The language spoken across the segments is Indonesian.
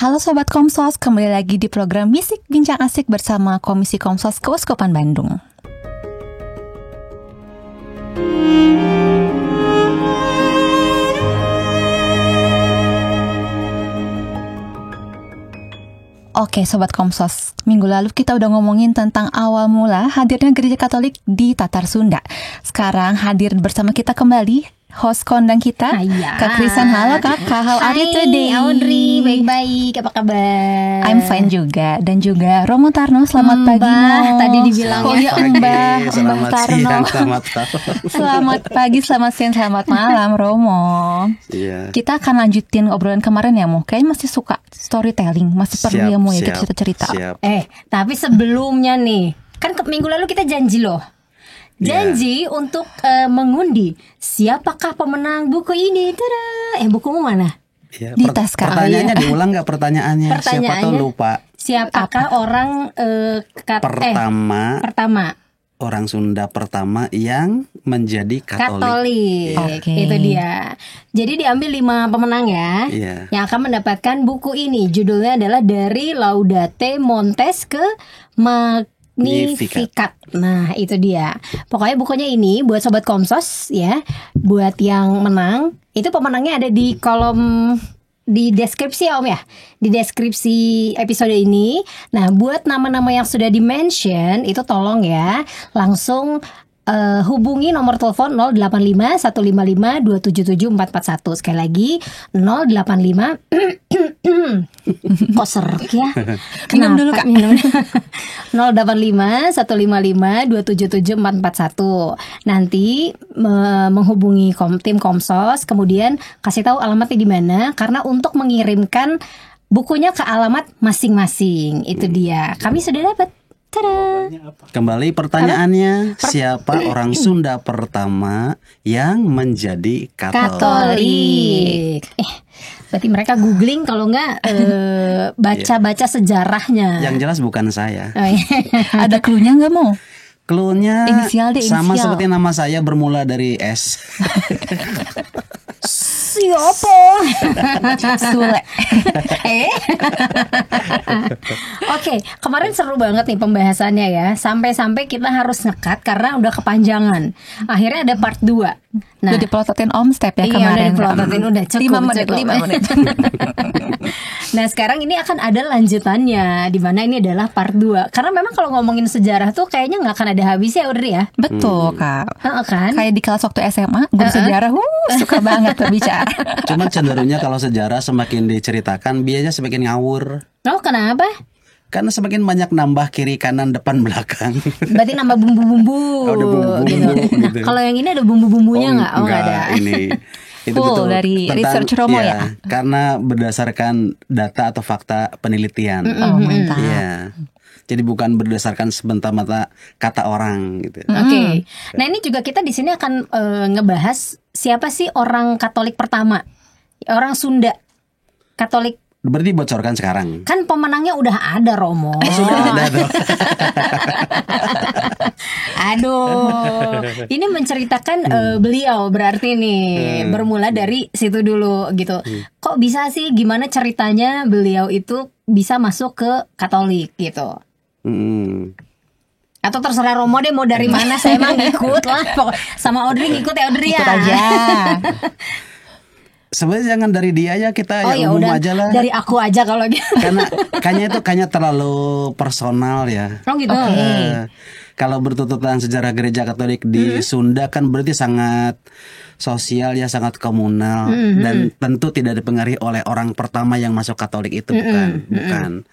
Halo Sobat Komsos, kembali lagi di program Bisik Bincang Asik bersama Komisi Komsos Keuskupan Bandung. Oke Sobat Komsos, minggu lalu kita udah ngomongin tentang awal mula hadirnya gereja Katolik di Tatar Sunda. Sekarang hadir bersama kita kembali host kondang kita, Kak Krisan. Halo Kakak, how are you today? Audrey, baik-baik, apa kabar? I'm fine juga. Dan juga Romo Tarno, selamat pagi Mo. Tadi dibilang oh ya Mbah selamat Tarno. siang, selamat malam. Selamat pagi, selamat siang, selamat malam Romo. Iya. Kita akan lanjutin obrolan kemarin ya Mo. Kayaknya masih suka storytelling, masih perlu ya Mo ya kita cerita-cerita. Tapi sebelumnya nih, kan minggu lalu kita janji loh. Janji untuk mengundi siapakah pemenang buku ini. Tada! Bukumu mana? Ya, Di tas Kak. Pertanyaannya diulang nggak pertanyaannya? Siapa tahu lupa. Siapakah orang pertama orang Sunda pertama yang menjadi Katolik. Oke. Itu dia. Jadi diambil 5 pemenang ya, yang akan mendapatkan buku ini. Judulnya adalah Dari Laudate Montes ke Magnificat. Nah itu dia. Pokoknya bukunya ini buat Sobat Komsos ya. Buat yang menang, itu pemenangnya ada di kolom di deskripsi ya Om ya. Di deskripsi episode ini. Nah buat nama-nama yang sudah di-mention itu tolong ya langsung hubungi nomor telepon 085 155 277 441. Sekali lagi 085 kok serak ya. Minum dulu Kak. 085 155 277 441. Nanti menghubungi tim Komsos, kemudian kasih tahu alamatnya di mana, karena untuk mengirimkan bukunya ke alamat masing-masing. Itu dia. Kami sudah dapat. Tada. Kembali pertanyaannya, siapa orang Sunda pertama yang menjadi Katolik? Berarti mereka googling kalau enggak baca-baca sejarahnya. Yang jelas bukan saya. Ada cluenya nggak Mo? Cluenya Inisial deh, sama inisial. seperti nama saya bermula dari S. Siapa? Sule. Oke, kemarin seru banget nih pembahasannya ya. Sampai-sampai kita harus ngekat karena udah kepanjangan. Akhirnya ada part 2. Udah dipelototin Om Step ya kemarin. Iya udah dipelototin, udah cukup 5 menit. Nah sekarang ini akan ada lanjutannya, di mana ini adalah part 2. Karena memang kalau ngomongin sejarah tuh kayaknya gak akan ada habisnya Audrey ya. Betul Kak. Kan? Kayak di kelas waktu SMA, guru sejarah suka banget berbicara. Cuman cenderungnya kalau sejarah semakin diceritakan biasanya semakin ngawur. Oh kenapa? Karena semakin banyak nambah kiri kanan depan belakang. Berarti nambah bumbu-bumbu Ada bumbu-bumbu gitu. Nah, kalau yang ini ada bumbu-bumbunya nggak? Oh nggak ada. Ini itu Full betul dari research Romo ya? Karena berdasarkan data atau fakta penelitian. Oh mantap. Iya. Jadi bukan berdasarkan sebentar-mata kata orang gitu. Oke. Nah ini juga kita di sini akan ngebahas siapa sih orang Katolik pertama, orang Sunda Katolik. Berarti bocorkan sekarang. Kan pemenangnya udah ada Romo. Sudah ada tuh. Aduh, ini menceritakan beliau berarti nih bermula dari situ dulu gitu. Kok bisa sih? Gimana ceritanya beliau itu bisa masuk ke Katolik gitu? Atau terserah Romo deh mau dari mana, saya emang ngikut lah. Sama Audrey ngikut ya Audrey ya. Ikut aja. Sebenarnya jangan dari dia ya, kita yang umum udah, aja lah. dari aku aja kalau gitu. Karena kayaknya terlalu personal ya. Oh gitu. Kalau bertututan sejarah gereja Katolik di Sunda kan berarti sangat sosial ya, sangat komunal, dan tentu tidak dipengaruhi oleh orang pertama yang masuk Katolik itu, bukan.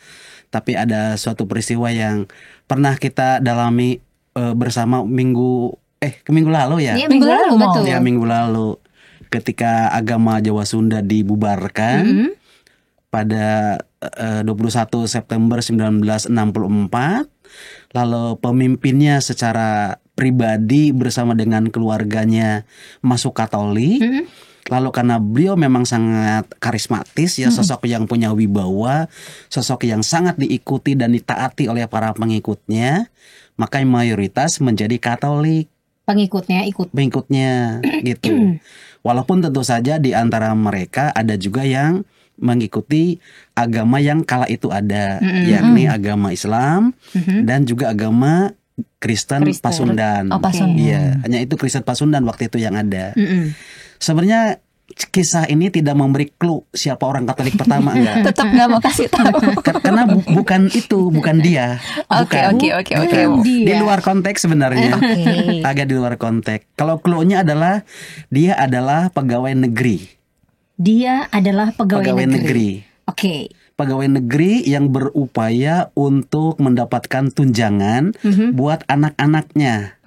Tapi ada suatu peristiwa yang pernah kita dalami bersama minggu lalu ya. Iya, minggu lalu betul. Ya, minggu lalu. Ketika agama Jawa Sunda dibubarkan pada 21 September 1964, lalu pemimpinnya secara pribadi bersama dengan keluarganya masuk Katolik. Lalu karena beliau memang sangat karismatis ya, sosok yang punya wibawa, sosok yang sangat diikuti dan ditaati oleh para pengikutnya, maka mayoritas menjadi Katolik. Pengikutnya gitu. Walaupun tentu saja di antara mereka ada juga yang mengikuti agama yang kala itu ada, yakni agama Islam dan juga agama Kristen Pasundan. Oh, Pasundan. Iya, hanya itu Kristen Pasundan waktu itu yang ada. Sebenarnya kisah ini tidak memberi clue siapa orang Katolik pertama, enggak. Tetap nggak mau kasih tahu. Karena bukan dia. Oke. Bukan. Di luar konteks sebenarnya. Agak di luar konteks. Kalau clue-nya adalah dia adalah pegawai negeri. Dia adalah pegawai negeri. Oke. Pegawai negeri yang berupaya untuk mendapatkan tunjangan buat anak-anaknya.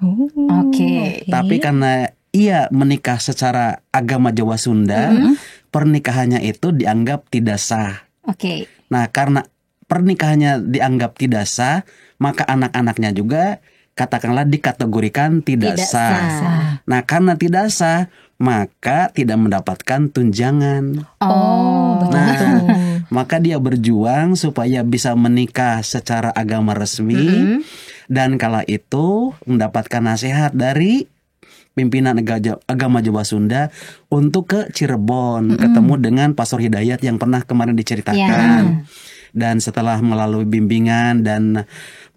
Oke. Tapi karena ia menikah secara agama Jawa Sunda, pernikahannya itu dianggap tidak sah. Oke. Nah, karena pernikahannya dianggap tidak sah, maka anak-anaknya juga katakanlah dikategorikan tidak sah. Nah, karena tidak sah, maka tidak mendapatkan tunjangan. Betul. Maka dia berjuang supaya bisa menikah secara agama resmi, dan kala itu mendapatkan nasihat dari pimpinan agama Jawa Sunda untuk ke Cirebon, ketemu dengan Pastor Hidayat yang pernah kemarin diceritakan. Dan setelah melalui bimbingan dan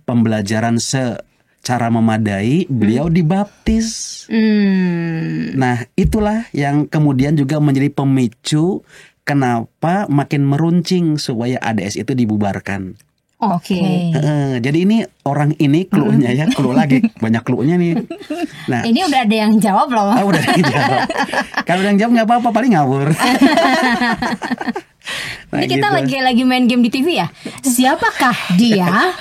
pembelajaran secara memadai, beliau dibaptis. Nah, itulah yang kemudian juga menjadi pemicu kenapa makin meruncing supaya ADS itu dibubarkan. Oke. Jadi ini orang ini clue-nya ya, clue lagi, banyak clue-nya nih. Nah, ini udah ada yang jawab loh. Udah ada yang jawab. Kalau udah yang jawab nggak apa-apa, paling ngawur. Nah, ini kita gitu. lagi main game di TV ya. Siapakah dia?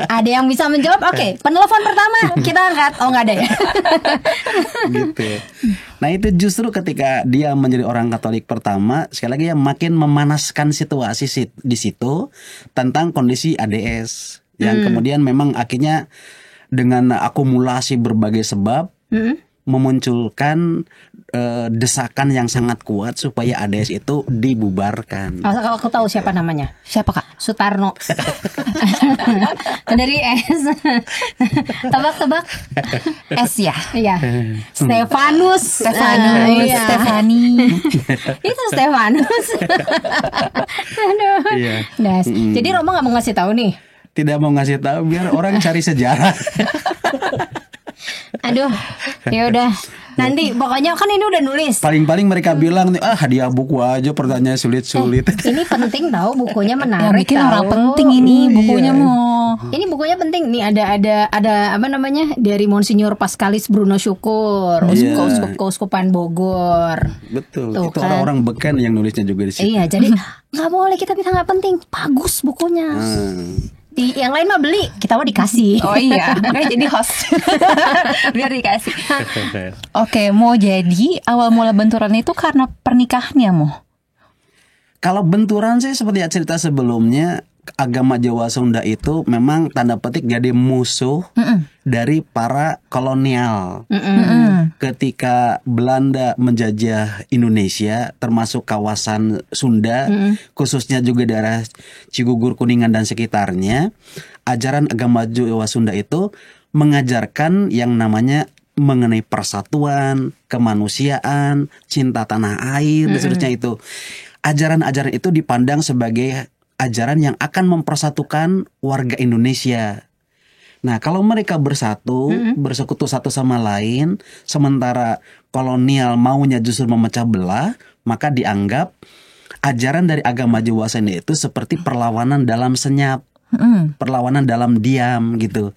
Ada yang bisa menjawab? Oke, penelpon pertama kita angkat. Oh, nggak ada ya. Gitu. Nah, itu justru ketika dia menjadi orang Katolik pertama, sekali lagi ya makin memanaskan situasi di situ tentang kondisi ADS yang kemudian memang akhirnya dengan akumulasi berbagai sebab memunculkan desakan yang sangat kuat supaya ADS itu dibubarkan. Kalau aku tahu siapa namanya. Siapa, Kak? Sutarno. Dari S. Tebak-tebak. S ya. Iya. Stefanus. Iya. Stefani. Itu Stefanus. Aduh. Iya. Nah, jadi Romo nggak mau ngasih tahu nih. Tidak mau ngasih tahu biar orang cari sejarah. Aduh, ya udah. Nanti pokoknya kan ini udah nulis. Paling-paling mereka bilang nih, hadiah buku aja pertanyaan sulit-sulit. Ini penting tahu, bukunya Ya, menarik. bikin tahu. orang penting ini bukunya mau. Ini bukunya penting nih, ada apa namanya dari Monsinyur Paskalis Bruno Syukur, Uskupan Bogor. Betul. Tuh, Itu kan. orang beken yang nulisnya juga di situ. Iya, jadi nggak boleh kita bilang nggak penting. Bagus bukunya. Di yang lain mah beli, kita mah dikasih. Oh iya, makanya jadi host. Biar dikasih. Oke, mau jadi awal mula benturan itu karena pernikahannya, Mo? Kalau benturan sih seperti cerita sebelumnya, agama Jawa Sunda itu memang tanda petik jadi musuh dari para kolonial. Ketika Belanda menjajah Indonesia, termasuk kawasan Sunda, khususnya juga daerah Cigugur, Kuningan dan sekitarnya, ajaran agama Jawa Sunda itu mengajarkan yang namanya mengenai persatuan, kemanusiaan, cinta tanah air, dan seterusnya itu. Ajaran-ajaran itu dipandang sebagai ajaran yang akan mempersatukan warga Indonesia. Nah, kalau mereka bersekutu satu sama lain, sementara kolonial maunya justru memecah belah, maka dianggap ajaran dari agama Jawa Sunda itu seperti perlawanan dalam senyap, perlawanan dalam diam gitu.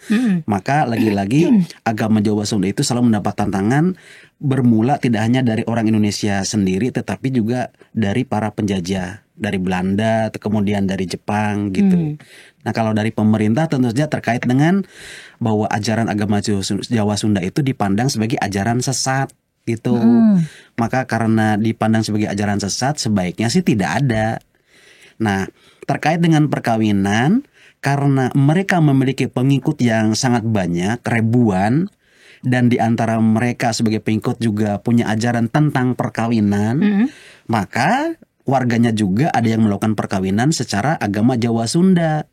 Maka lagi-lagi agama Jawa Sunda itu selalu mendapat tantangan, bermula tidak hanya dari orang Indonesia sendiri, tetapi juga dari para penjajah, dari Belanda, kemudian dari Jepang gitu. Nah, kalau dari pemerintah tentu saja terkait dengan bahwa ajaran agama Jawa Sunda itu dipandang sebagai ajaran sesat gitu. Maka karena dipandang sebagai ajaran sesat, sebaiknya sih tidak ada. Nah, terkait dengan perkawinan, karena mereka memiliki pengikut yang sangat banyak, ribuan, dan di antara mereka sebagai pengikut juga punya ajaran tentang perkawinan, maka warganya juga ada yang melakukan perkawinan secara agama Jawa Sunda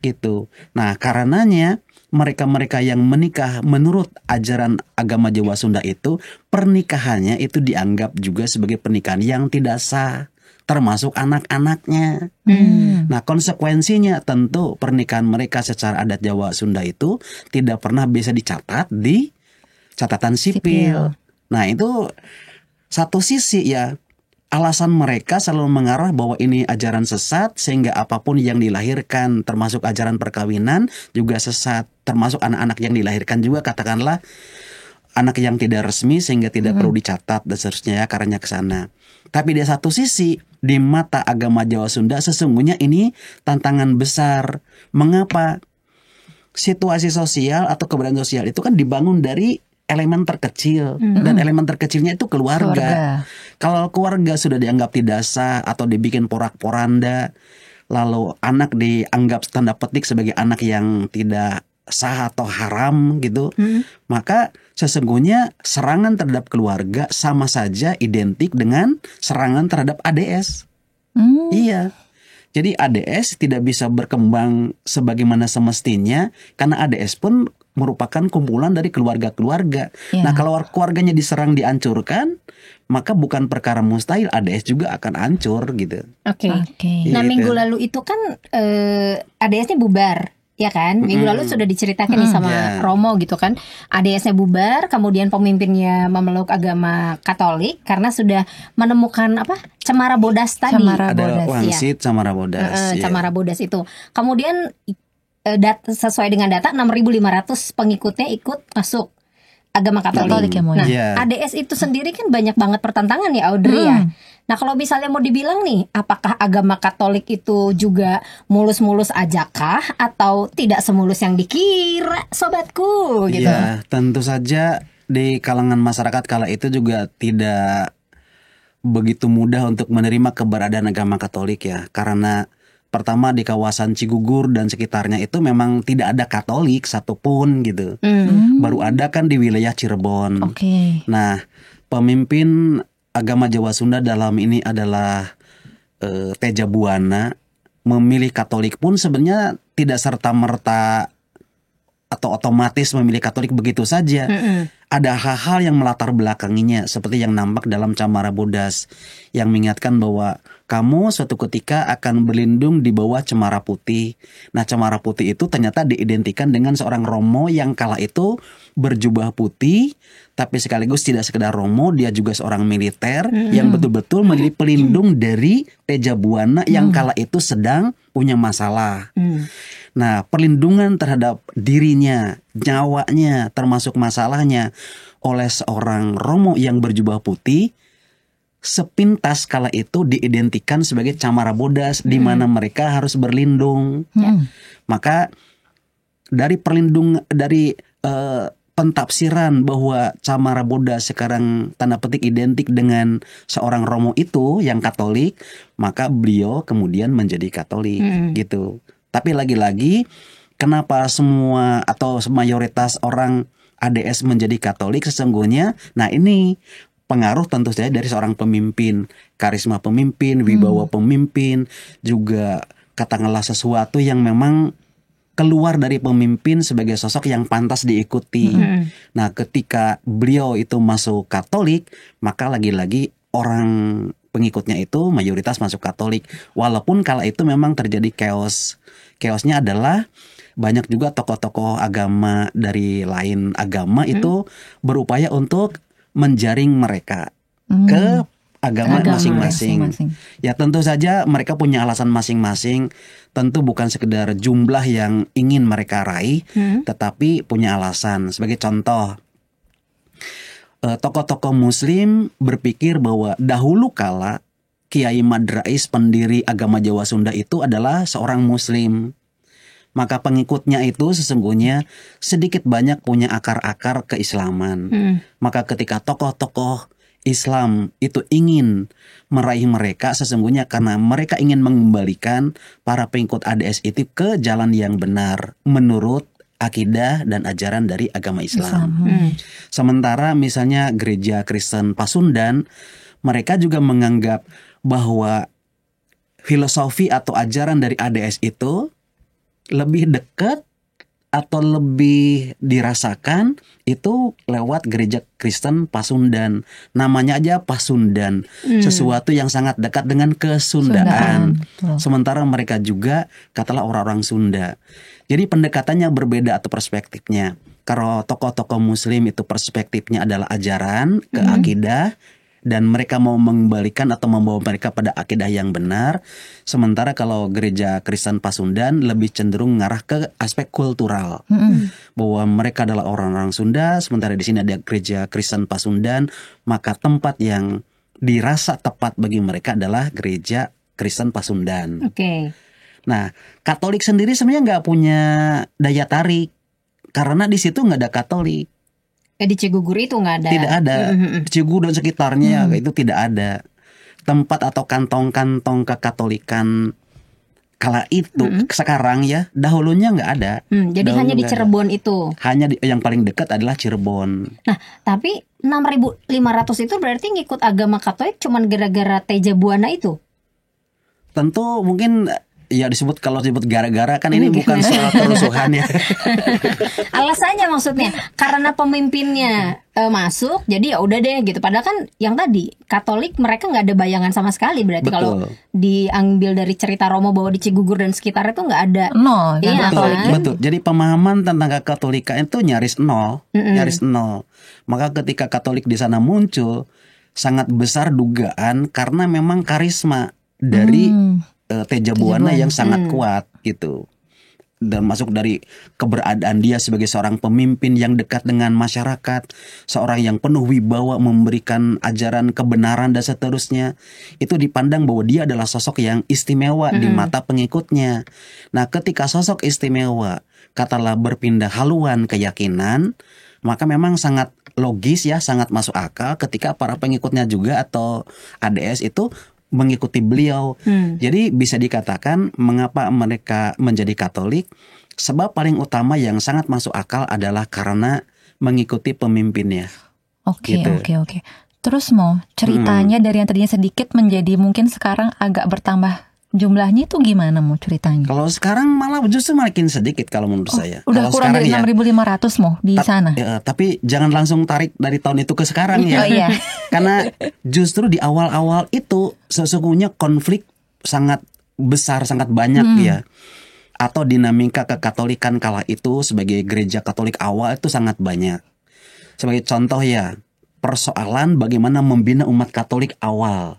gitu. Nah, karenanya mereka-mereka yang menikah menurut ajaran agama Jawa Sunda itu, pernikahannya itu dianggap juga sebagai pernikahan yang tidak sah termasuk anak-anaknya. Nah, konsekuensinya tentu pernikahan mereka secara adat Jawa Sunda itu tidak pernah bisa dicatat di catatan sipil. Nah, itu satu sisi ya, alasan mereka selalu mengarah bahwa ini ajaran sesat, sehingga apapun yang dilahirkan termasuk ajaran perkawinan juga sesat, termasuk anak-anak yang dilahirkan juga katakanlah anak yang tidak resmi sehingga tidak perlu dicatat dan seterusnya ya, karena ke sana. Tapi di satu sisi di mata agama Jawa Sunda sesungguhnya ini tantangan besar. Mengapa? Situasi sosial atau keberadaan sosial itu kan dibangun dari elemen terkecil, dan elemen terkecilnya itu keluarga. Kalau keluarga sudah dianggap tidak sah atau dibikin porak-poranda, lalu anak dianggap tanda petik sebagai anak yang tidak sah atau haram gitu, maka sesungguhnya serangan terhadap keluarga sama saja identik dengan serangan terhadap ADS. Iya. Jadi ADS tidak bisa berkembang sebagaimana semestinya karena ADS pun merupakan kumpulan dari keluarga-keluarga. Nah, kalau keluarganya diserang, dihancurkan, maka bukan perkara mustahil ADS juga akan hancur gitu. Oke. Nah, Gitu. minggu lalu itu kan ADS-nya bubar. Ya kan, minggu lalu sudah diceritakan nih sama Romo gitu kan, ADS-nya bubar, kemudian pemimpinnya memeluk agama Katolik karena sudah menemukan cemara bodas tadi. Ada wangsit cemara bodas. Cemara bodas itu. Kemudian sesuai dengan data 6.500 pengikutnya ikut masuk agama Katolik. Nah, ADS itu sendiri kan banyak banget pertentangan ya, Audrey ya. Nah, kalau misalnya mau dibilang nih, apakah agama Katolik itu juga mulus-mulus ajakah atau tidak semulus yang dikira, sobatku gitu? Ya, tentu saja di kalangan masyarakat kala itu juga tidak begitu mudah untuk menerima keberadaan agama Katolik ya. Karena pertama di kawasan Cigugur dan sekitarnya itu memang tidak ada Katolik satupun gitu. Baru ada kan di wilayah Cirebon. Nah, pemimpin agama Jawa Sunda dalam ini adalah Teja Buana, memilih Katolik pun sebenarnya tidak serta-merta atau otomatis memilih Katolik begitu saja. Ada hal-hal yang melatar belakanginya seperti yang nampak dalam cemara bodas yang mengingatkan bahwa kamu suatu ketika akan berlindung di bawah cemara putih. Nah, cemara putih itu ternyata diidentikan dengan seorang Romo yang kala itu berjubah putih, tapi sekaligus tidak sekedar Romo, dia juga seorang militer yang betul-betul menjadi pelindung dari Teja Buana yang kala itu sedang punya masalah. Nah, perlindungan terhadap dirinya, nyawanya, termasuk masalahnya oleh seorang Romo yang berjubah putih, sepintas kala itu diidentikan sebagai cemara bodas di mana mereka harus berlindung. Maka dari pentafsiran bahwa cemara bodas sekarang tanda petik identik dengan seorang Romo itu yang Katolik, maka beliau kemudian menjadi Katolik gitu. Tapi lagi-lagi kenapa semua atau mayoritas orang ADS menjadi Katolik sesungguhnya? Nah, ini pengaruh tentu saja dari seorang pemimpin, karisma pemimpin, wibawa pemimpin, juga katakanlah sesuatu yang memang keluar dari pemimpin sebagai sosok yang pantas diikuti. Nah, ketika beliau itu masuk Katolik, maka lagi-lagi orang pengikutnya itu mayoritas masuk Katolik. Walaupun kala itu memang terjadi chaos. Chaosnya adalah banyak juga tokoh-tokoh agama dari lain agama itu berupaya untuk menjaring mereka ke agama masing-masing. Ya, tentu saja mereka punya alasan masing-masing. Tentu bukan sekedar jumlah yang ingin mereka raih, tetapi punya alasan. Sebagai contoh, tokoh-tokoh Muslim berpikir bahwa dahulu kala Kiai Madrais pendiri agama Jawa Sunda itu adalah seorang Muslim. Maka pengikutnya itu sesungguhnya sedikit banyak punya akar-akar keislaman. Maka ketika tokoh-tokoh Islam itu ingin meraih mereka, sesungguhnya karena mereka ingin mengembalikan para pengikut ADS itu ke jalan yang benar menurut akidah dan ajaran dari agama Islam. Sementara misalnya gereja Kristen Pasundan, mereka juga menganggap bahwa filosofi atau ajaran dari ADS itu lebih dekat atau lebih dirasakan itu lewat gereja Kristen Pasundan. Namanya aja Pasundan, sesuatu yang sangat dekat dengan kesundaan. Sementara mereka juga katalah orang-orang Sunda. Jadi pendekatannya berbeda atau perspektifnya. Kalau tokoh-tokoh Muslim itu perspektifnya adalah ajaran ke akidah, dan mereka mau mengembalikan atau membawa mereka pada akidah yang benar. Sementara kalau gereja Kristen Pasundan lebih cenderung mengarah ke aspek kultural, bahwa mereka adalah orang-orang Sunda. Sementara di sini ada gereja Kristen Pasundan, maka tempat yang dirasa tepat bagi mereka adalah gereja Kristen Pasundan. Nah, Katolik sendiri sebenarnya nggak punya daya tarik karena di situ nggak ada Katolik. Di Cigugur itu nggak ada. Tidak ada. Cigugur dan sekitarnya itu tidak ada tempat atau kantong-kantong kekatolikan kala itu. Sekarang ya, dahulunya nggak ada. Jadi Dahulu hanya di nggak Cirebon ada. itu. Hanya yang paling dekat adalah Cirebon. Nah, tapi 6.500 itu berarti ngikut agama Katolik cuman gara-gara Teja Buana itu? Tentu mungkin ya kalau disebut gara-gara kan ini bukan soal kerusuhan ya. Alasannya maksudnya karena pemimpinnya masuk, jadi ya udah deh gitu. Padahal kan yang tadi Katolik mereka nggak ada bayangan sama sekali. Berarti kalau diambil dari cerita Romo bahwa di Cigugur dan sekitarnya tuh nggak ada nol. Iya, betul. Jadi pemahaman tentang Katolikan itu nyaris nol, nyaris nol. Maka ketika Katolik di sana muncul, sangat besar dugaan karena memang karisma dari Teja Buana yang sangat kuat gitu. Dan masuk dari keberadaan dia sebagai seorang pemimpin yang dekat dengan masyarakat, seorang yang penuh wibawa memberikan ajaran kebenaran dan seterusnya. Itu dipandang bahwa dia adalah sosok yang istimewa di mata pengikutnya. Nah, ketika sosok istimewa katalah berpindah haluan keyakinan, maka memang sangat logis ya, sangat masuk akal ketika para pengikutnya juga atau ADS itu mengikuti beliau. Jadi bisa dikatakan mengapa mereka menjadi Katolik, sebab paling utama yang sangat masuk akal adalah karena mengikuti pemimpinnya. Oke. Terus mau ceritanya dari yang tadinya sedikit menjadi mungkin sekarang agak bertambah jumlahnya itu gimana mau ceritanya? Kalau sekarang malah justru makin sedikit kalau menurut saya. Udah kalau kurang dari 6.500 mau di sana. Tapi jangan langsung tarik dari tahun itu ke sekarang ya. Iya. Karena justru di awal-awal itu sesungguhnya konflik sangat besar, sangat banyak ya. Atau dinamika kekatolikan kala itu sebagai gereja Katolik awal itu sangat banyak. Sebagai contoh ya, persoalan bagaimana membina umat Katolik awal.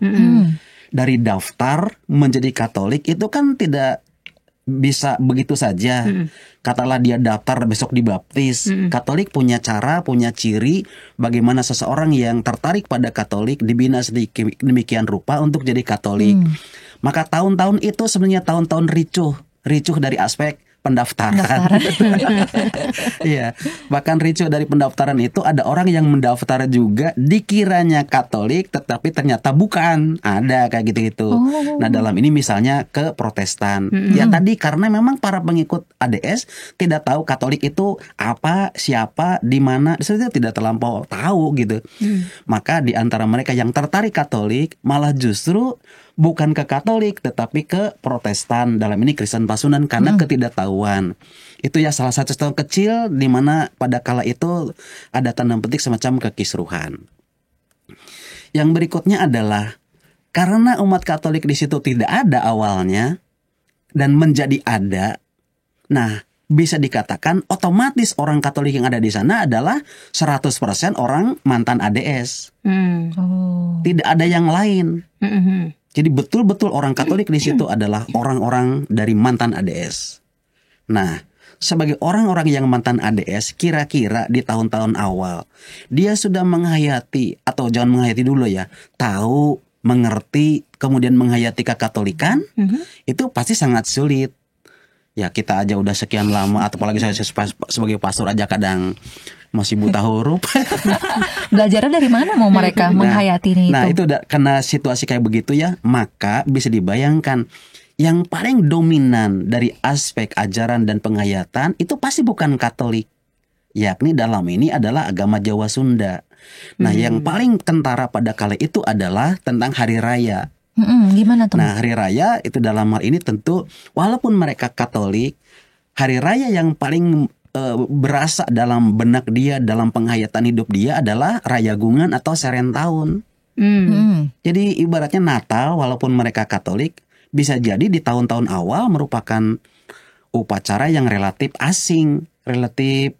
Dari daftar menjadi Katolik itu kan tidak bisa begitu saja. Katalah dia daftar besok dibaptis. Katolik punya cara, punya ciri bagaimana seseorang yang tertarik pada Katolik dibina sedemikian rupa untuk jadi Katolik. Maka tahun-tahun itu sebenarnya tahun-tahun ricuh dari aspek pendaftaran. Iya, bahkan ricuh dari pendaftaran itu ada orang yang mendaftar juga dikiranya Katolik tetapi ternyata bukan. Ada kayak gitu-gitu. Nah, dalam ini misalnya ke Protestan. Ya tadi karena memang para pengikut ADS tidak tahu Katolik itu apa, siapa, di mana, sebenarnya tidak terlampau tahu gitu. Maka di antara mereka yang tertarik Katolik malah justru bukan ke Katolik tetapi ke Protestan, dalam ini Kristen Pasundan karena ketidaktahuan. Itu ya salah satu contoh kecil di mana pada kala itu ada tanda petik semacam kekisruhan. Yang berikutnya adalah karena umat Katolik di situ tidak ada awalnya dan menjadi ada. Nah, bisa dikatakan otomatis orang Katolik yang ada di sana adalah 100% orang mantan ADS. Tidak ada yang lain. Jadi betul-betul orang Katolik di situ adalah orang-orang dari mantan ADS. Nah, sebagai orang-orang yang mantan ADS, kira-kira di tahun-tahun awal dia sudah menghayati, atau jangan menghayati dulu ya, tahu, mengerti, kemudian menghayati kekatolikan, itu pasti sangat sulit. Ya kita aja udah sekian lama, atau apalagi saya sebagai pastor aja kadang masih buta huruf. Belajarnya dari mana mau mereka menghayati itu? Nah itu karena situasi kayak begitu ya, maka bisa dibayangkan yang paling dominan dari aspek ajaran dan penghayatan itu pasti bukan Katolik, yakni dalam ini adalah agama Jawa Sunda. Nah yang paling kentara pada kala itu adalah tentang hari raya. Gimana tuh? Nah hari raya itu dalam hal ini tentu walaupun mereka Katolik, hari raya yang paling berasa dalam benak dia, dalam penghayatan hidup dia adalah Rayagungan atau Serentahun. Jadi ibaratnya Natal walaupun mereka Katolik bisa jadi di tahun-tahun awal merupakan upacara yang relatif asing, relatif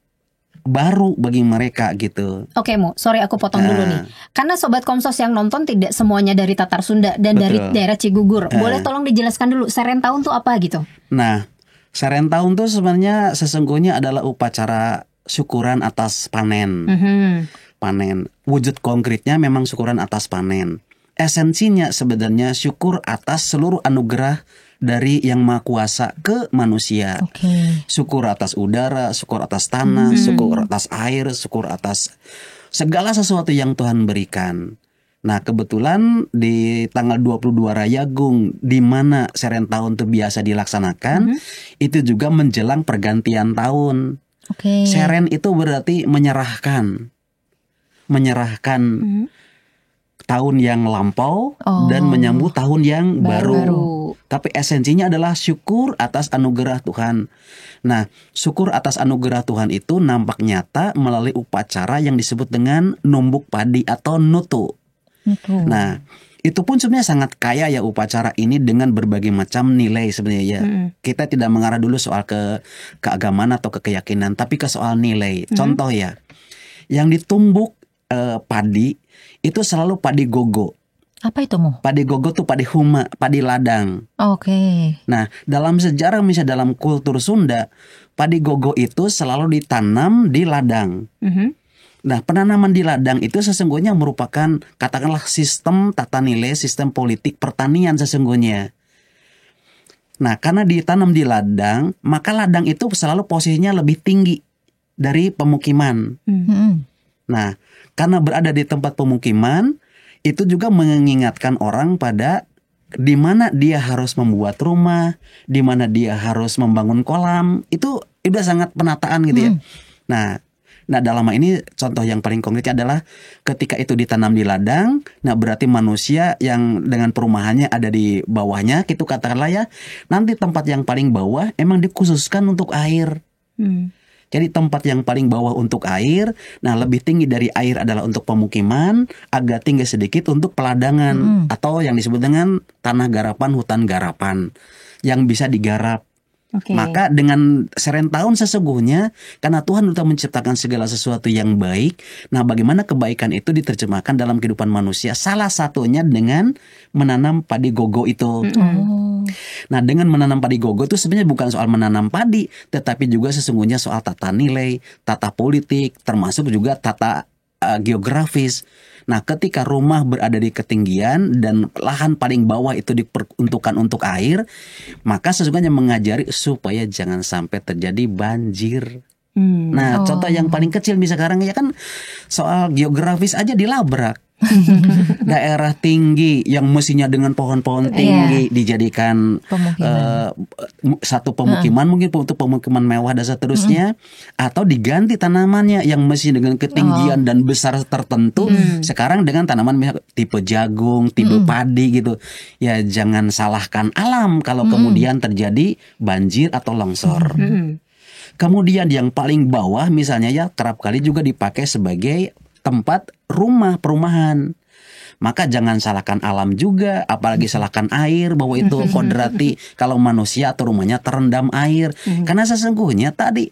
baru bagi mereka gitu. Oke, Mu, sorry aku potong dulu nih. Karena Sobat Komsos yang nonton tidak semuanya dari Tatar Sunda dan dari daerah Cigugur. Boleh tolong dijelaskan dulu Serentahun tuh apa gitu? Nah, Serentahun tuh sebenarnya sesungguhnya adalah upacara syukuran atas panen. Panen. Wujud konkretnya memang syukuran atas panen. Esensinya sebenarnya syukur atas seluruh anugerah dari Yang Maha Kuasa ke manusia. Syukur atas udara, syukur atas tanah, syukur atas air, syukur atas segala sesuatu yang Tuhan berikan. Nah, kebetulan di tanggal 22 Rayagung di mana Serentahun itu biasa dilaksanakan, itu juga menjelang pergantian tahun. Seren itu berarti menyerahkan tahun yang lampau dan menyambut tahun yang baru. Tapi esensinya adalah syukur atas anugerah Tuhan. Nah, syukur atas anugerah Tuhan itu nampak nyata melalui upacara yang disebut dengan numbuk padi atau nutu. Nah, itu pun sebenarnya sangat kaya ya upacara ini dengan berbagai macam nilai sebenarnya ya. Kita tidak mengarah dulu soal keagamaan atau keyakinan, tapi ke soal nilai. Contoh ya, yang ditumbuk padi itu selalu padi gogo. Apa itu, Mu? Padi gogo tuh padi huma, padi ladang. Nah, dalam sejarah misalnya dalam kultur Sunda, padi gogo itu selalu ditanam di ladang. Nah, penanaman di ladang itu sesungguhnya merupakan katakanlah sistem tata nilai, sistem politik pertanian sesungguhnya. Nah, karena ditanam di ladang, maka ladang itu selalu posisinya lebih tinggi dari pemukiman. Nah, karena berada di tempat pemukiman, itu juga mengingatkan orang pada di mana dia harus membuat rumah, di mana dia harus membangun kolam. Itu udah sangat penataan gitu ya. Nah, dalam hal ini contoh yang paling konkretnya adalah ketika itu ditanam di ladang, nah berarti manusia yang dengan perumahannya ada di bawahnya, gitu katakanlah ya, nanti tempat yang paling bawah emang dikhususkan untuk air. Jadi tempat yang paling bawah untuk air, nah lebih tinggi dari air adalah untuk pemukiman, agak tinggi sedikit untuk peladangan atau yang disebut dengan tanah garapan, hutan garapan yang bisa digarap. Maka dengan Serentahun sesungguhnya karena Tuhan sudah menciptakan segala sesuatu yang baik. Nah, bagaimana kebaikan itu diterjemahkan dalam kehidupan manusia? Salah satunya dengan menanam padi gogo itu. Nah, dengan menanam padi gogo itu sebenarnya bukan soal menanam padi, tetapi juga sesungguhnya soal tata nilai, tata politik, termasuk juga tata geografis. Nah, ketika rumah berada di ketinggian dan lahan paling bawah itu diperuntukkan untuk air, maka sesungguhnya mengajari supaya jangan sampai terjadi banjir. Nah, contoh yang paling kecil misalnya sekarang ya kan soal geografis aja dilabrak. Daerah tinggi yang mestinya dengan pohon-pohon tinggi dijadikan satu pemukiman mungkin untuk pemukiman mewah dan seterusnya, atau diganti tanamannya yang mesti dengan ketinggian dan besar tertentu sekarang dengan tanaman misalnya tipe jagung, tipe padi gitu. Ya jangan salahkan alam kalau kemudian terjadi banjir atau longsor. Kemudian yang paling bawah misalnya ya kerap kali juga dipakai sebagai tempat rumah perumahan. Maka jangan salahkan alam juga, apalagi salahkan air bahwa itu kodrati kalau manusia atau rumahnya terendam air. Karena sesungguhnya tadi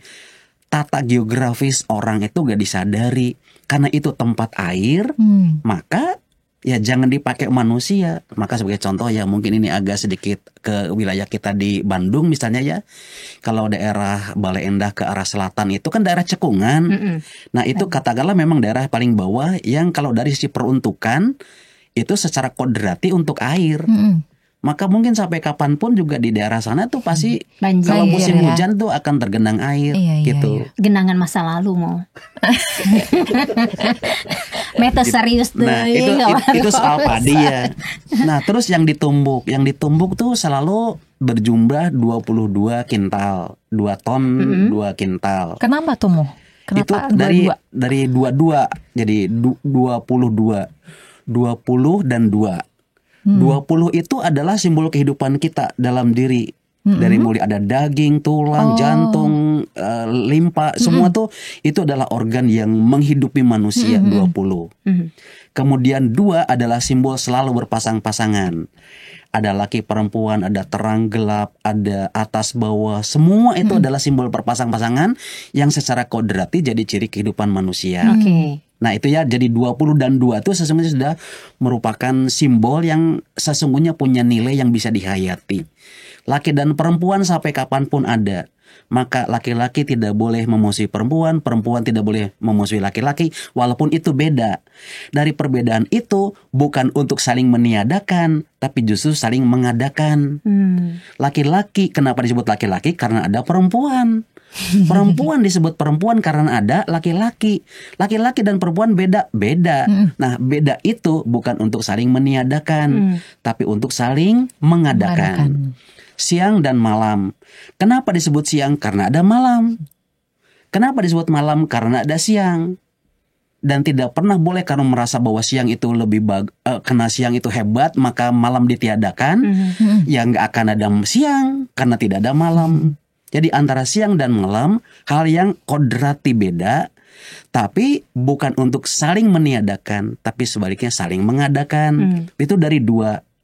tata geografis orang itu gak disadari. Karena itu tempat air, maka ya jangan dipakai manusia. Maka sebagai contoh ya mungkin ini agak sedikit ke wilayah kita di Bandung misalnya ya. Kalau daerah Bale Endah ke arah selatan itu kan daerah cekungan. Nah itu katakanlah memang daerah paling bawah yang kalau dari sisi peruntukan itu secara kodrati untuk air. Maka mungkin sampai kapanpun juga di daerah sana tuh pasti banjir, kalau musim hujan tuh akan tergenang air gitu. Genangan masa lalu mau. Meta serius tuh. Nah itu soal padi ya. Nah terus yang ditumbuk tuh selalu berjumlah 22 kintal, 2 ton 2 kintal. Kenapa tuh Mo? Kenapa itu dari 22 jadi 22 dan 2. 20 itu adalah simbol kehidupan kita dalam diri. Dari mulai ada daging, tulang, jantung, limpa, semua tuh itu adalah organ yang menghidupi manusia 20. Kemudian 2 adalah simbol selalu berpasang-pasangan. Ada laki perempuan, ada terang gelap, ada atas bawah. Semua itu adalah simbol berpasang-pasangan yang secara kodrati jadi ciri kehidupan manusia. Nah itu ya, jadi 20 dan 2 itu sesungguhnya sudah merupakan simbol yang sesungguhnya punya nilai yang bisa dihayati. Laki dan perempuan sampai kapanpun ada. Maka laki-laki tidak boleh memusuhi perempuan, perempuan tidak boleh memusuhi laki-laki, walaupun itu beda. Dari perbedaan itu bukan untuk saling meniadakan, tapi justru saling mengadakan. Laki-laki, kenapa disebut laki-laki? Karena ada perempuan. Perempuan disebut perempuan karena ada laki-laki. Laki-laki dan perempuan beda-beda. Nah, beda itu bukan untuk saling meniadakan, tapi untuk saling mengadakan. Siang dan malam. Kenapa disebut siang? Karena ada malam. Kenapa disebut malam? Karena ada siang. Dan tidak pernah boleh karena merasa bahwa siang itu lebih karena siang itu hebat maka malam ditiadakan. Ya nggak akan ada siang karena tidak ada malam. Jadi antara siang dan malam hal yang kodrati beda, tapi bukan untuk saling meniadakan, tapi sebaliknya saling mengadakan. Itu dari 2.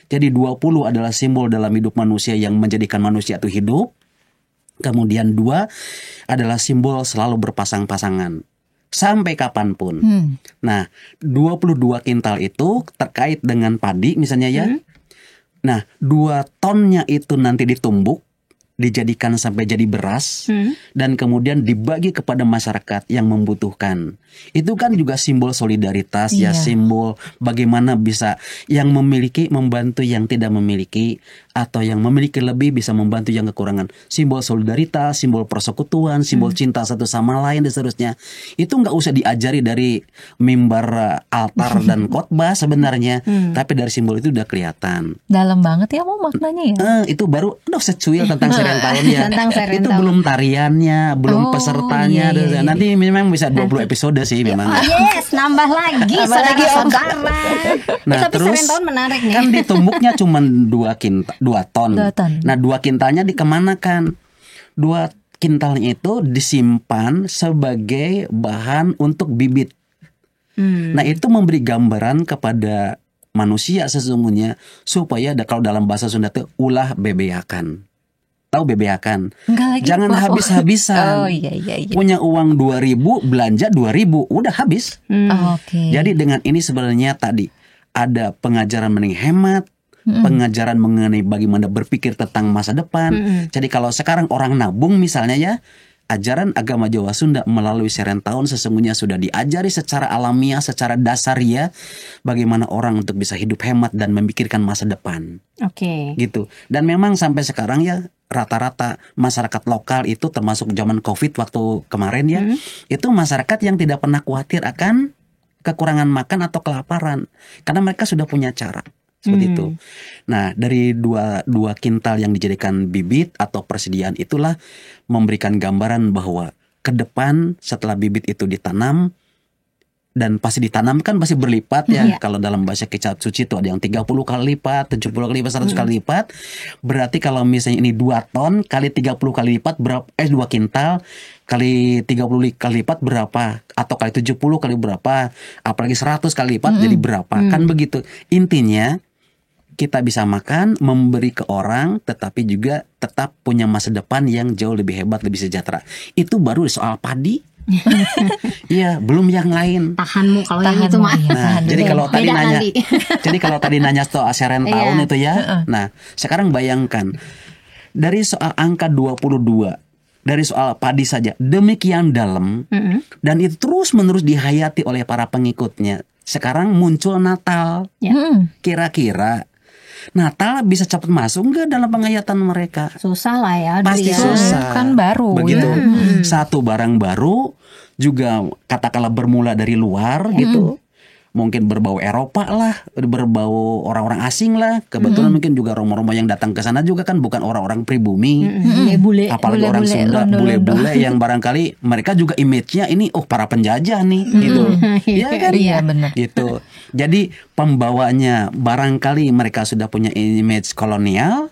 Jadi 20 adalah simbol dalam hidup manusia yang menjadikan manusia itu hidup. Kemudian 2 adalah simbol selalu berpasang-pasangan sampai kapanpun. Nah, 22 kintal itu terkait dengan padi misalnya ya. Nah, 2 tonnya itu nanti ditumbuk, dijadikan sampai jadi beras, dan kemudian dibagi kepada masyarakat yang membutuhkan. Itu kan juga simbol solidaritas ya, simbol bagaimana bisa yang memiliki membantu yang tidak memiliki, atau yang memiliki lebih bisa membantu yang kekurangan. Simbol solidaritas, simbol persekutuan, simbol cinta satu sama lain dan seterusnya. Itu nggak usah diajari dari mimbar altar dan khotbah sebenarnya, tapi dari simbol itu udah kelihatan. Dalam banget ya mau maknanya ya. Itu baru secuil tentang Serentahun ya. Itu tahun. belum tariannya, belum pesertanya. Nanti memang bisa 20 episode sih memang. Yes, nambah lagi saudara-saudara. Nah, tapi terus Serentahun menarik nih. kan ditumbuknya cuma 2 ton. Nah, 2 kintalnya dikemanakan? 2 kintalnya itu disimpan sebagai bahan untuk bibit. Nah, itu memberi gambaran kepada manusia sesungguhnya supaya kalau dalam bahasa Sunda itu ulah bebeakan. Tahu bebeakan? Jangan habis-habisan. Iya. Punya uang 2.000, belanja 2.000, udah habis. Jadi dengan ini sebenarnya tadi ada pengajaran mengenai hemat, pengajaran mengenai bagaimana berpikir tentang masa depan. Jadi kalau sekarang orang nabung misalnya ya, ajaran agama Jawa Sunda melalui Serentahun sesungguhnya sudah diajari secara alamiah, secara dasar ya, bagaimana orang untuk bisa hidup hemat dan memikirkan masa depan. Gitu. Dan memang sampai sekarang ya rata-rata masyarakat lokal itu termasuk zaman Covid waktu kemarin ya, itu masyarakat yang tidak pernah khawatir akan kekurangan makan atau kelaparan karena mereka sudah punya cara. Seperti itu. Nah, dari dua kintal yang dijadikan bibit atau persediaan itulah memberikan gambaran bahwa ke depan setelah bibit itu ditanam, dan pasti ditanam kan pasti berlipat ya. Kalau dalam bahasa kitab suci itu ada yang 30 kali lipat, 70 kali lipat, 100 kali lipat. Berarti kalau misalnya ini 2 ton kali 30 kali lipat berapa? 2 kintal kali 30 kali lipat berapa? Atau kali 70 kali berapa? Apalagi 100 kali lipat jadi berapa? Kan begitu. Intinya kita bisa makan, memberi ke orang, tetapi juga tetap punya masa depan yang jauh lebih hebat, lebih sejahtera. Itu baru soal padi. Iya, belum yang lain. Tahanmu kalau yang itu mah. Nah, jadi kalau tadi nanya soal Serentahun itu ya. Nah, sekarang bayangkan dari soal angka 22, dari soal padi saja demikian dalam, dan itu terus-menerus dihayati oleh para pengikutnya. Sekarang muncul Natal. Kira-kira Natal bisa cepat masuk nggak dalam penghayatan mereka? Susah lah ya. Pasti susah. Kan baru. Begitu. Satu barang baru juga katakanlah bermula dari luar gitu. Mungkin berbau Eropa lah, berbau orang-orang asing lah. Kebetulan mungkin juga Romo-Romo yang datang ke sana juga kan bukan orang-orang pribumi. Bule-bule, apalagi orang Sunda, bule-bule yang barangkali mereka juga image-nya ini para penjajah nih gitu. Iya kan? Iya benar. Gitu. Jadi pembawanya barangkali mereka sudah punya image kolonial,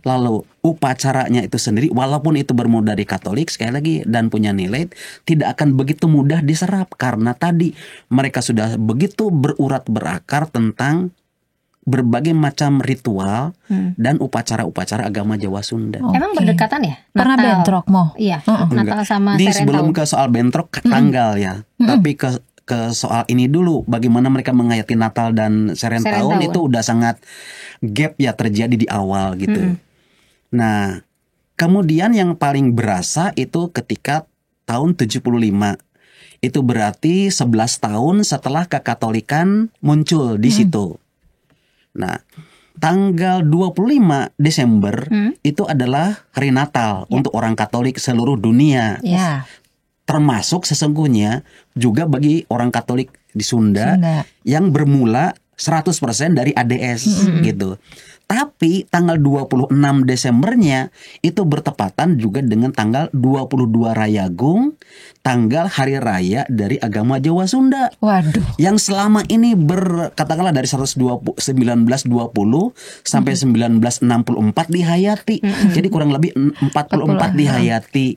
Lalu upacaranya itu sendiri walaupun itu bermula dari Katolik sekali lagi dan punya nilai, tidak akan begitu mudah diserap karena tadi mereka sudah begitu berurat berakar tentang berbagai macam ritual dan upacara-upacara agama Jawa Sunda. Emang berdekatan ya? Pernah Natal. bentrok mau? Iya, Enggak. Natal sama Ini Serentau. sebelum ke soal bentrok tanggal ya, tapi ke soal ini dulu, bagaimana mereka menghayati Natal dan Serentau Serentau. itu udah sangat gap ya terjadi di awal gitu. Nah, kemudian yang paling berasa itu ketika tahun 75. Itu berarti 11 tahun setelah kekatolikan muncul di situ. Nah, tanggal 25 Desember itu adalah hari Natal untuk orang Katolik seluruh dunia. Ya. Termasuk sesungguhnya juga bagi orang Katolik di Sunda. Yang bermula 100% dari ADS gitu. Tapi tanggal 26 Desembernya itu bertepatan juga dengan tanggal 22 Rayagung, tanggal hari raya dari agama Jawa Sunda. Waduh. Yang selama ini katakanlah dari 1920 sampai 1964 dihayati. Jadi kurang lebih 44 dihayati.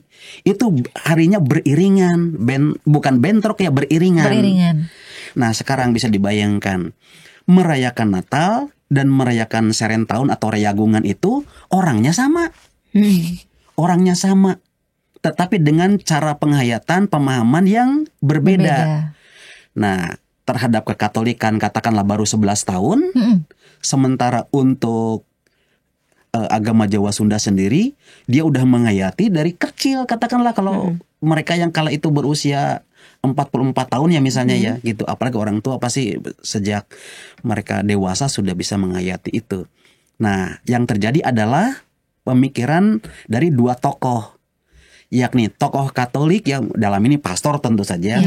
Itu harinya beriringan, bukan bentrok ya, beriringan. Nah, sekarang bisa dibayangkan merayakan Natal dan merayakan Serentahun atau Rayagungan itu orangnya sama. Orangnya sama. Tetapi dengan cara penghayatan, pemahaman yang berbeda. Nah, terhadap kekatolikan katakanlah baru 11 tahun. Sementara untuk agama Jawa Sunda sendiri, dia udah menghayati dari kecil. Katakanlah kalau mereka yang kala itu berusia 44 tahun ya misalnya ya gitu. Apalagi orang tua pasti sejak mereka dewasa sudah bisa menghayati itu. Nah, yang terjadi adalah pemikiran dari dua tokoh. Yakni tokoh Katolik yang dalam ini pastor tentu saja.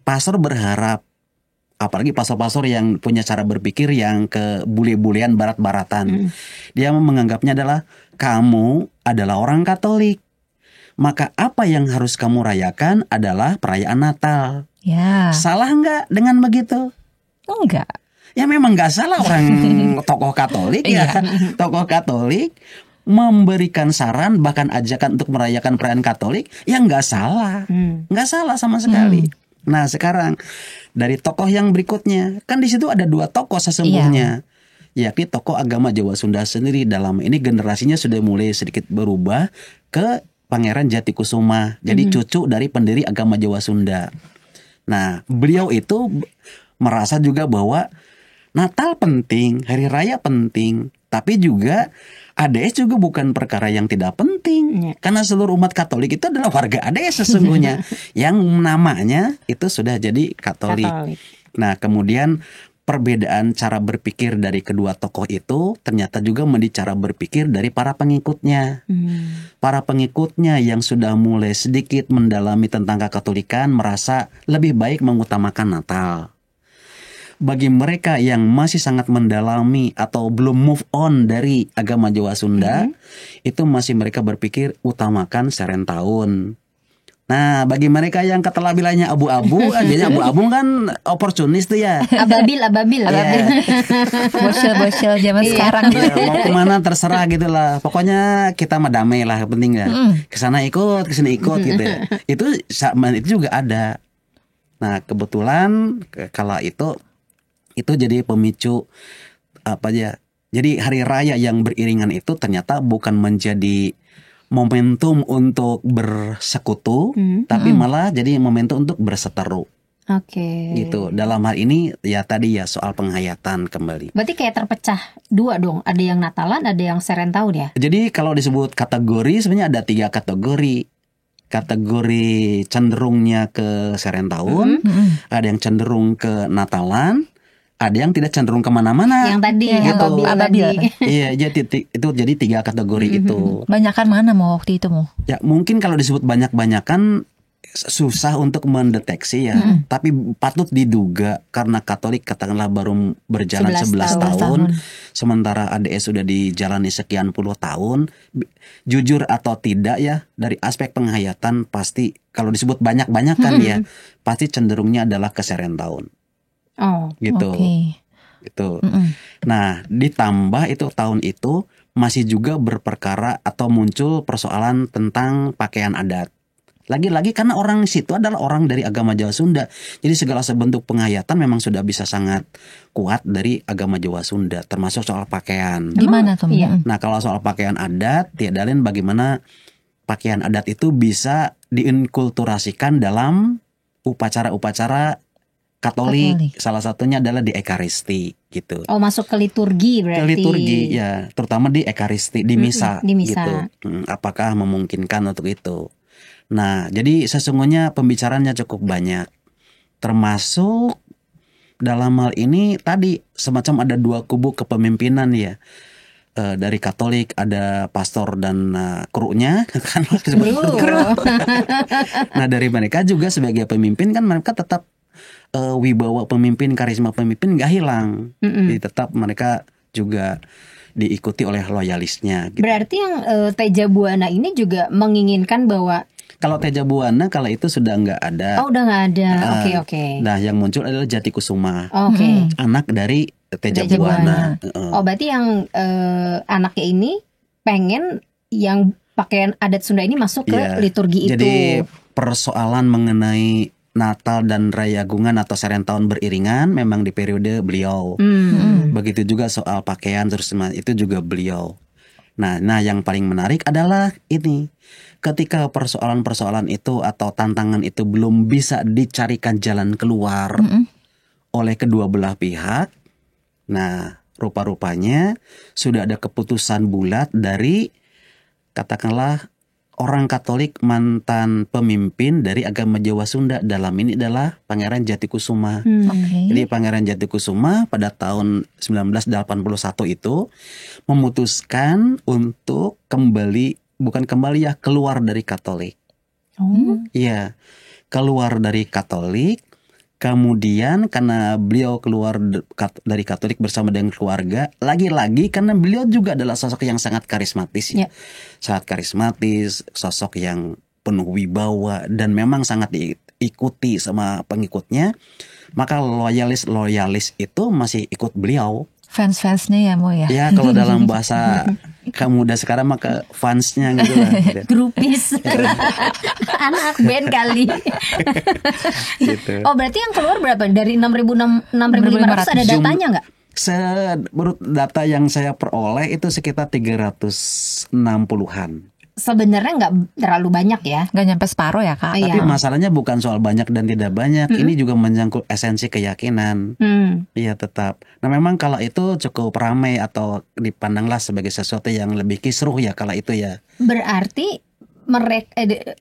Pastor berharap, apalagi pastor-pastor yang punya cara berpikir yang ke bule-bulean barat-baratan. Dia menganggapnya adalah kamu adalah orang Katolik. Maka apa yang harus kamu rayakan adalah perayaan Natal. Ya. Salah nggak dengan begitu? Enggak. Ya memang nggak salah orang tokoh Katolik ya. Tokoh Katolik memberikan saran bahkan ajakan untuk merayakan perayaan Katolik. Ya nggak salah. Nggak salah sama sekali. Nah sekarang dari tokoh yang berikutnya. Kan di situ ada dua tokoh sesungguhnya. Yakni tokoh agama Jawa Sunda sendiri. Dalam ini generasinya sudah mulai sedikit berubah ke Pangeran Jatikusuma, jadi cucu dari pendiri agama Jawa Sunda. Nah, beliau itu merasa juga bahwa Natal penting, Hari Raya penting, tapi juga ADS juga bukan perkara yang tidak penting. Karena seluruh umat Katolik itu adalah warga ADS sesungguhnya, yang namanya itu sudah jadi Katolik. Nah, kemudian perbedaan cara berpikir dari kedua tokoh itu ternyata juga menjadi cara berpikir dari para pengikutnya. Para pengikutnya yang sudah mulai sedikit mendalami tentang kekatolikan merasa lebih baik mengutamakan Natal. Bagi mereka yang masih sangat mendalami atau belum move on dari agama Jawa Sunda, itu masih mereka berpikir utamakan Serentahun. Nah, bagi mereka yang ketelabilannya abu-abu, biasanya abu-abu kan oportunis tuh ya. Ababil. Bocil zaman sekarang. Ya, mau kemana terserah gitu lah. Pokoknya kita mah damai lah, penting ya. Kesana ikut, kesini ikut gitu ya. Itu juga ada. Nah, kebetulan kala itu jadi pemicu apa ya. Jadi hari raya yang beriringan itu ternyata bukan menjadi momentum untuk bersekutu, tapi malah jadi momentum untuk berseteru. Gitu. Dalam hal ini ya tadi ya soal penghayatan kembali. Berarti kayak terpecah dua dong. Ada yang Natalan, ada yang Serentahun ya. Jadi kalau disebut kategori sebenarnya ada 3 kategori. Kategori cenderungnya ke Serentahun, ada yang cenderung ke Natalan, ada yang tidak cenderung kemana-mana. Yang tadi gitu. Ababil. Iya, itu jadi 3 kategori itu. Banyakan mana mau waktu itu mau? Ya mungkin kalau disebut banyak-banyakan susah untuk mendeteksi ya. Tapi patut diduga karena Katolik katakanlah baru berjalan 11 tahun. Sementara ADS sudah dijalani sekian puluh tahun. Jujur atau tidak ya, dari aspek penghayatan pasti kalau disebut banyak-banyakan ya, pasti cenderungnya adalah ke Serentahun. Oh, gitu. Gitu. Nah, ditambah itu tahun itu masih juga berperkara atau muncul persoalan tentang pakaian adat. Lagi-lagi karena orang situ adalah orang dari agama Jawa Sunda. Jadi segala bentuk penghayatan memang sudah bisa sangat kuat dari agama Jawa Sunda, termasuk soal pakaian. Gimana tuh? Iya. Nah, kalau soal pakaian adat, tiada lain bagaimana pakaian adat itu bisa diinkulturasikan dalam upacara-upacara Katolik. Salah satunya adalah di Ekaristi gitu. Oh, masuk ke liturgi berarti. Ke liturgi ya, terutama di Ekaristi, di misa, di misa. gitu. Apakah memungkinkan untuk itu? Nah, jadi sesungguhnya pembicaraannya cukup banyak. Termasuk dalam hal ini tadi semacam ada dua kubu kepemimpinan ya. Dari Katolik ada pastor dan krunya kan. Nah, dari mereka juga sebagai pemimpin kan mereka tetap wibawa pemimpin, karisma pemimpin nggak hilang. Jadi tetap mereka juga diikuti oleh loyalisnya gitu. Berarti yang Teja Buana ini juga menginginkan bahwa kalau Teja Buana kalau itu sudah nggak ada. Oh, udah nggak ada. Oke. Nah, yang muncul adalah Jati Kusuma. Oke. Anak dari Teja Buana. Oh, berarti yang anaknya ini pengen yang pakaian adat Sunda ini masuk ke liturgi itu. Jadi persoalan mengenai Natal dan Rayagungan atau Serentahun tahun beriringan memang di periode beliau. Begitu juga soal pakaian terus itu juga beliau. Nah, yang paling menarik adalah ini. Ketika persoalan-persoalan itu atau tantangan itu belum bisa dicarikan jalan keluar oleh kedua belah pihak. Nah, rupa-rupanya sudah ada keputusan bulat dari katakanlah orang Katolik mantan pemimpin dari agama Jawa Sunda. Dalam ini adalah Pangeran Jatikusuma. Jadi Pangeran Jatikusuma pada tahun 1981 itu memutuskan untuk keluar dari Katolik. Iya, keluar dari Katolik. Kemudian karena beliau keluar dari Katolik bersama dengan keluarga, lagi-lagi karena beliau juga adalah sosok yang sangat karismatis ya. Sangat karismatis, sosok yang penuh wibawa dan memang sangat diikuti sama pengikutnya, maka loyalis itu masih ikut beliau. Fans-fansnya ya Mo ya. Ya, kalau dalam bahasa kamu udah sekarang maka fansnya gitu lah. Grupis. Anak band kali. Gitu. Oh, berarti yang keluar berapa? Dari 6.500 ada datanya nggak? Menurut data yang saya peroleh itu sekitar 360-an. Sebenarnya nggak terlalu banyak ya. Nggak nyampe separuh ya Kak. Tapi masalahnya bukan soal banyak dan tidak banyak. Ini juga menyangkut esensi keyakinan. Iya tetap. Nah memang kalau itu cukup ramai atau dipandanglah sebagai sesuatu yang lebih kisruh ya kalau itu ya. Berarti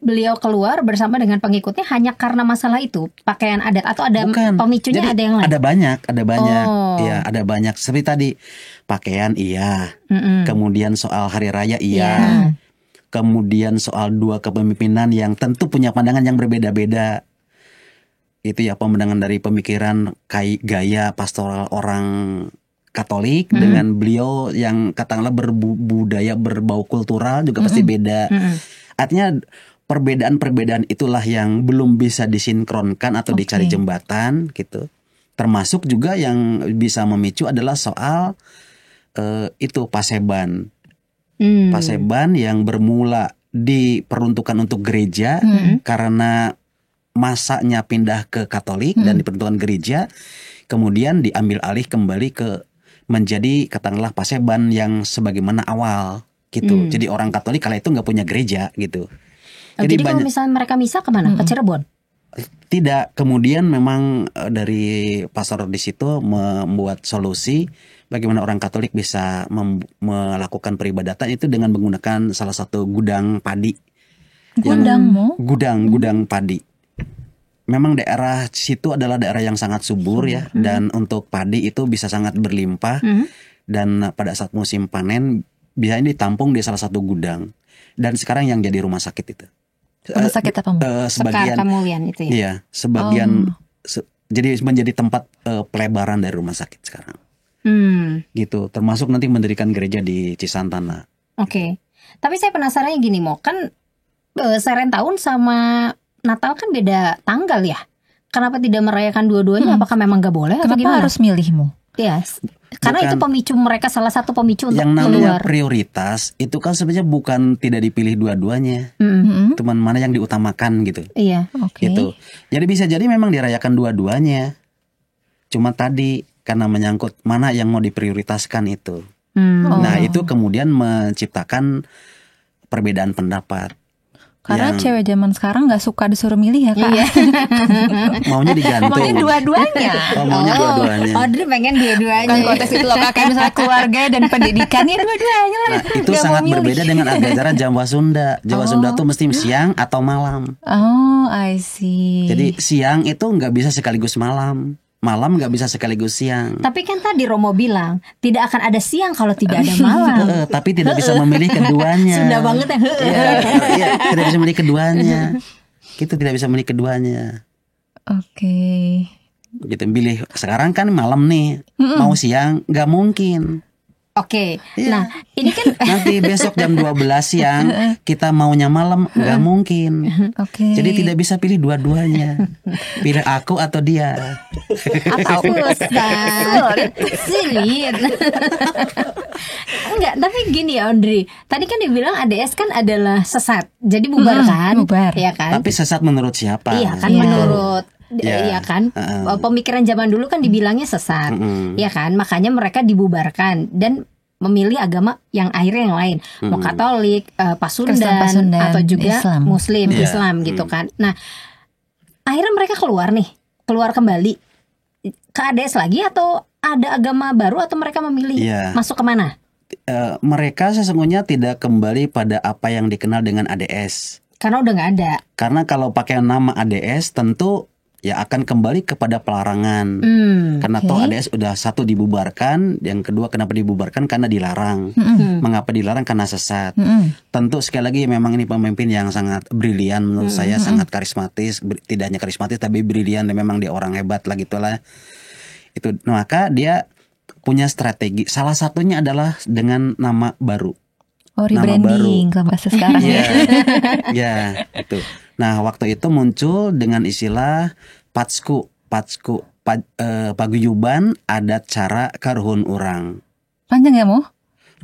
beliau keluar bersama dengan pengikutnya hanya karena masalah itu, pakaian adat, atau ada pemicunya? Jadi, ada yang lain? Ada banyak. Ya, ada banyak. Seperti tadi pakaian iya. Kemudian soal hari raya iya. Kemudian soal dua kepemimpinan yang tentu punya pandangan yang berbeda-beda. Itu ya pemandangan dari pemikiran gaya pastoral orang Katolik dengan beliau yang katakanlah berbudaya, berbau kultural juga pasti beda. Artinya perbedaan-perbedaan itulah yang belum bisa disinkronkan atau dicari jembatan gitu. Termasuk juga yang bisa memicu adalah soal itu Paseban. Paseban yang bermula diperuntukkan untuk gereja karena masanya pindah ke Katolik dan diperuntukkan gereja, kemudian diambil alih kembali ke menjadi katakanlah Paseban yang sebagaimana awal gitu. Jadi orang Katolik kala itu nggak punya gereja gitu. Jadi kalau misalnya mereka misa kemana? Ke Cirebon? Tidak. Kemudian memang dari pastor di situ membuat solusi bagaimana orang Katolik bisa melakukan peribadatan itu dengan menggunakan salah satu gudang padi. Gudang padi. Memang daerah situ adalah daerah yang sangat subur ya, dan untuk padi itu bisa sangat berlimpah. Dan pada saat musim panen biasanya ditampung di salah satu gudang. Dan sekarang yang jadi rumah sakit itu. Rumah sakit apa? Sebagian Kamulian itu ya. Iya, sebagian jadi menjadi tempat pelebaran dari rumah sakit sekarang. Gitu, termasuk nanti mendirikan gereja di Cisantana. Oke. Tapi saya penasarannya gini Mo, kan Serentahun sama Natal kan beda tanggal ya. Kenapa tidak merayakan dua-duanya? Apakah memang gak boleh? Kenapa harus milih Mo? Yes. Karena Bukan. itu pemicu mereka, salah satu pemicu untuk Yang namanya keluar. prioritas itu kan sebenarnya bukan tidak dipilih dua-duanya, cuman mana yang diutamakan gitu. Iya. Oke. Gitu. Jadi bisa jadi memang dirayakan dua-duanya. Cuma tadi karena menyangkut mana yang mau diprioritaskan itu. Nah, itu kemudian menciptakan perbedaan pendapat. Karena Yang cewek zaman sekarang nggak suka disuruh milih ya kak. Iya. maunya digantung. Maunya dua-duanya. Maunya dua-duanya. Audrey pengen dua-duanya. Kan konteks itu loh kak, kayak misalnya keluarga dan pendidikannya dua-duanya lah. Nah, itu Nggak sangat mau milih. berbeda dengan ajaran Jawa Sunda. Jawa Sunda tuh mesti siang atau malam. Oh, I see. Jadi siang itu nggak bisa sekaligus malam. Malam nggak bisa sekaligus siang. Tapi kan tadi Romo bilang tidak akan ada siang kalau tidak ada malam. Tapi tidak bisa memilih keduanya. Sudah banget ya. Iya, tidak bisa memilih keduanya. Gitu, tidak bisa memilih keduanya. Oke. Gitu, pilih sekarang kan malam nih, mau siang nggak mungkin. Oke. Iya. Nah, ini kan Nanti besok jam 12 siang kita maunya malam, nggak mungkin. Oke. Jadi tidak bisa pilih dua-duanya. Pilih aku atau dia. Atau sulit. Enggak, tapi gini ya Audrey. Tadi kan dibilang ADS kan adalah sesat. Jadi bubar kan? bubar. Ya kan? Tapi sesat menurut siapa? Iya kan, Iya. menurut Iya. iya kan, pemikiran zaman dulu kan dibilangnya sesat, ya kan, makanya mereka dibubarkan dan memilih agama yang akhirnya yang lain, mau Katolik, Kristen, Pasundan, Pasundan, atau juga Islam. Muslim, Iya. Islam gitu kan. Nah, akhirnya mereka keluar kembali ke ADS lagi atau ada agama baru atau mereka memilih Iya. masuk kemana? Mereka sesungguhnya tidak kembali pada apa yang dikenal dengan ADS. Karena udah nggak ada. Karena kalau pakai nama ADS tentu ya akan kembali kepada pelarangan. Karena toh ADS udah satu dibubarkan, yang kedua kenapa dibubarkan karena dilarang. Mengapa dilarang? Karena sesat. Tentu sekali lagi memang ini pemimpin yang sangat brilian menurut saya, sangat karismatis, tidak hanya karismatis tapi brilian, dan memang dia orang hebat lah gitulah. Itu maka dia punya strategi. Salah satunya adalah dengan nama baru. Oh, Nama rebranding kalau bahasa sekarang ya. Ya, itu. Nah, waktu itu muncul dengan istilah paguyuban adat cara karuhun urang. Panjang ya, Mo?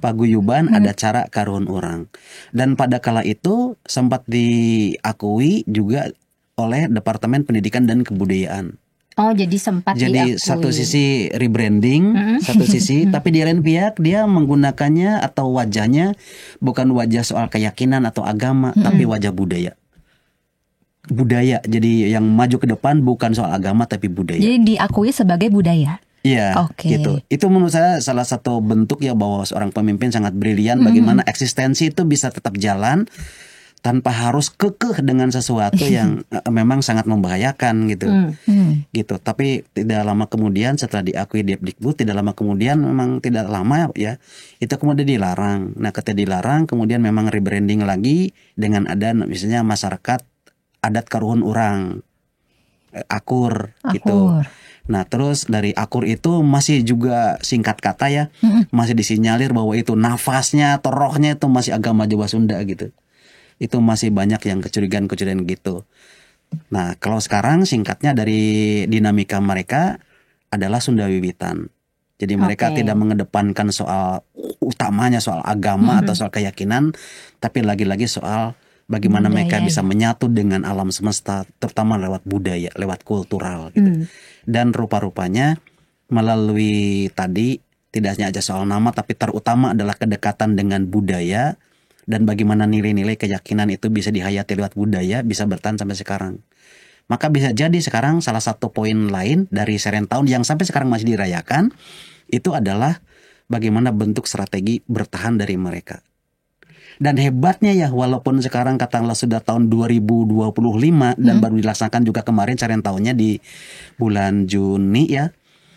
Paguyuban adat cara karuhun urang. Dan pada kala itu sempat diakui juga oleh Departemen Pendidikan dan Kebudayaan. Oh, jadi sempat Jadi diakui. satu sisi rebranding, satu sisi, tapi di lain pihak dia menggunakannya atau wajahnya bukan wajah soal keyakinan atau agama, tapi wajah budaya. Budaya, jadi yang maju ke depan bukan soal agama tapi budaya. Jadi diakui sebagai budaya. Iya, Oke. gitu. Itu menurut saya salah satu bentuk ya bahwa seorang pemimpin sangat brilian bagaimana eksistensi itu bisa tetap jalan tanpa harus kekeh dengan sesuatu yang memang sangat membahayakan gitu. Gitu. Tapi tidak lama kemudian setelah diakui Depdikbud, tidak lama kemudian memang tidak lama ya, itu kemudian dilarang. Nah, ketika dilarang kemudian memang rebranding lagi dengan ada misalnya masyarakat adat karuhun urang. Akur gitu. Nah, terus dari akur itu masih juga singkat kata ya, masih disinyalir bahwa itu nafasnya atau rohnya itu masih agama Jawa Sunda gitu. Itu masih banyak yang kecurigaan-kecurigaan gitu. Nah, kalau sekarang singkatnya dari dinamika mereka adalah Sunda Wiwitan. Jadi mereka tidak mengedepankan soal utamanya soal agama atau soal keyakinan, tapi lagi-lagi soal bagaimana mereka bisa menyatu dengan alam semesta, terutama lewat budaya, lewat kultural gitu. Dan rupa-rupanya melalui tadi tidak hanya aja soal nama, tapi terutama adalah kedekatan dengan budaya. Dan bagaimana nilai-nilai keyakinan itu bisa dihayati lewat budaya, bisa bertahan sampai sekarang. Maka bisa jadi sekarang salah satu poin lain dari serentahun tahun yang sampai sekarang masih dirayakan, itu adalah bagaimana bentuk strategi bertahan dari mereka. Dan hebatnya ya, walaupun sekarang katakanlah sudah tahun 2025 dan baru dilaksanakan juga kemarin serentahunnya di bulan Juni ya,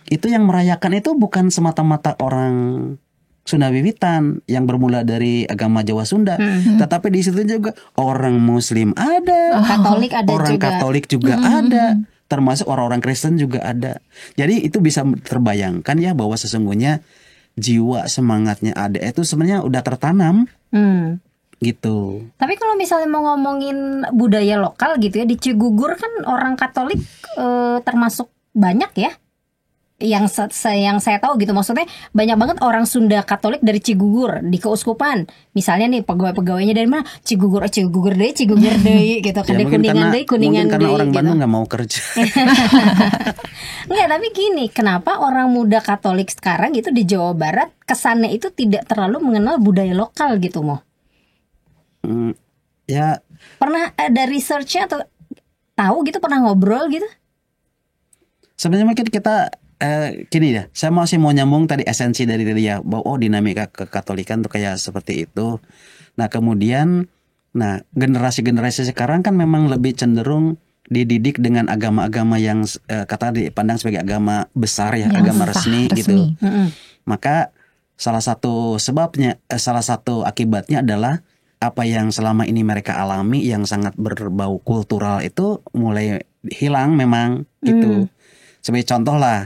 itu yang merayakan itu bukan semata-mata orang Sunda Wiwitan yang bermula dari agama Jawa Sunda, tetapi di situ juga orang Muslim ada, Katolik ada orang juga. Katolik juga ada, termasuk orang-orang Kristen juga ada. Jadi itu bisa terbayangkan ya bahwa sesungguhnya jiwa semangatnya ada itu sebenarnya udah tertanam, gitu. Tapi kalau misalnya mau ngomongin budaya lokal gitu ya, di Cigugur kan orang Katolik termasuk banyak ya. yang saya tahu gitu, maksudnya banyak banget orang Sunda Katolik dari Cigugur di keuskupan. Misalnya nih pegawai-pegawainya dari mana? Cigugur deh gitu. Kan Kuningan karena deh orang gitu. Bandung nggak mau kerja. Enggak, tapi gini, kenapa orang muda Katolik sekarang gitu di Jawa Barat kesannya itu tidak terlalu mengenal budaya lokal gitu, Mo? Ya, Pernah ada researchnya atau tahu gitu, pernah ngobrol gitu? sebenarnya mungkin kita gini ya, saya masih mau nyambung tadi esensi dari dia bahwa dinamika kekatolikan tuh kayak seperti itu. Nah kemudian, generasi sekarang kan memang lebih cenderung dididik dengan agama-agama yang kata dipandang sebagai agama besar ya, agama resmi gitu. Maka salah satu sebabnya, salah satu akibatnya adalah apa yang selama ini mereka alami yang sangat berbau kultural itu mulai hilang memang gitu. Sebagai contoh lah,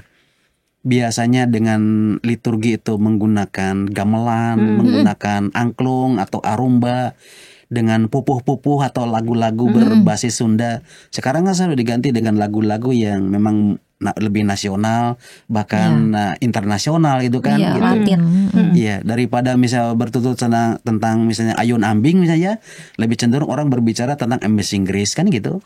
biasanya dengan liturgi itu menggunakan gamelan, menggunakan angklung atau arumba, dengan pupuh-pupuh atau lagu-lagu berbasis Sunda. Sekarang kan sudah diganti dengan lagu-lagu yang memang lebih nasional, bahkan internasional gitu kan. Iya, gitu. Latin. Iya, daripada misal bertutur tentang misalnya Ayun Ambing misalnya, lebih cenderung orang berbicara tentang Amazing Grace kan gitu.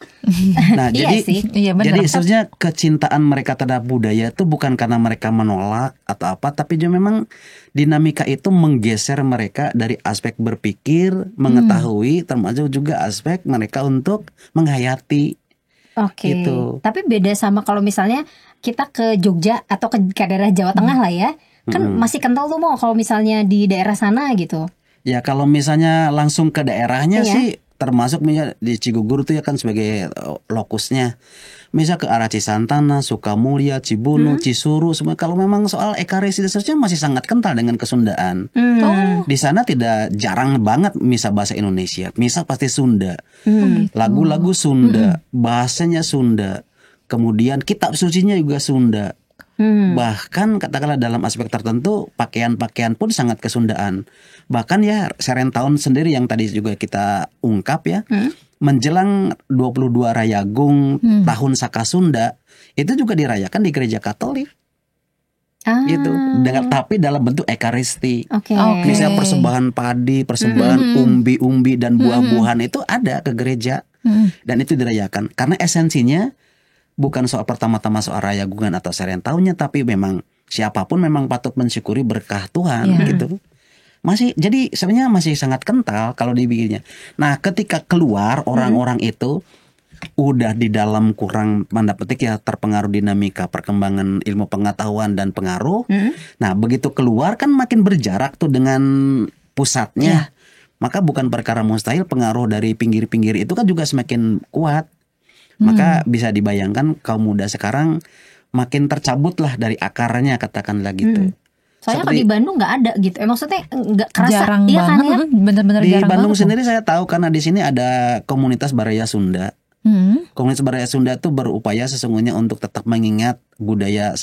Nah, Iya sih. Iya, benar. jadi sebenarnya kecintaan mereka terhadap budaya itu bukan karena mereka menolak atau apa, tapi juga memang dinamika itu menggeser mereka dari aspek berpikir, mengetahui, termasuk juga aspek mereka untuk menghayati. Oke. Gitu. Tapi beda sama kalau misalnya kita ke Jogja atau ke daerah Jawa Tengah lah ya. Kan masih kental tuh Mo kalau misalnya di daerah sana gitu. Ya kalau misalnya langsung ke daerahnya Iya. sih, termasuk misalnya di Cigugur itu ya kan sebagai lokusnya. Misal ke arah Cisantana, Sukamulya, Cibunu, Cisuru, semua. Kalau memang soal ekaristi searchnya masih sangat kental dengan kesundaan. Di sana tidak jarang banget misa bahasa Indonesia, misa pasti Sunda, lagu-lagu Sunda, bahasanya Sunda, kemudian kitab sucinya juga Sunda. Bahkan katakanlah dalam aspek tertentu pakaian-pakaian pun sangat kesundaan. Bahkan ya Serentahun sendiri yang tadi juga kita ungkap ya, menjelang 22 Rayagung tahun Saka Sunda itu juga dirayakan di gereja Katolik. Gitu. Tapi dalam bentuk ekaristi. Oke. Misalnya persembahan padi, persembahan umbi-umbi dan buah-buahan itu ada ke gereja. Dan itu dirayakan karena esensinya bukan soal pertama-tama soal Rayagungan atau Serentahunnya, tapi memang siapapun memang patut mensyukuri berkah Tuhan gitu. Jadi sebenarnya masih sangat kental kalau dibikinnya. Nah, ketika keluar orang-orang itu udah di dalam kurang tanda petik ya terpengaruh dinamika perkembangan ilmu pengetahuan dan pengaruh. Nah, begitu keluar kan makin berjarak tuh dengan pusatnya. Maka bukan perkara mustahil pengaruh dari pinggir-pinggir itu kan juga semakin kuat. Maka bisa dibayangkan kaum muda sekarang makin tercabut lah dari akarnya, katakanlah gitu. Soalnya kalau di Bandung nggak ada gitu. Maksudnya nggak kerasa. Jarang Iya kan banget, ya? bener-bener Di jarang Bandung banget. sendiri saya tahu karena di sini ada komunitas Baraya Sunda. Komunitas Baraya Sunda itu berupaya sesungguhnya untuk tetap mengingat budaya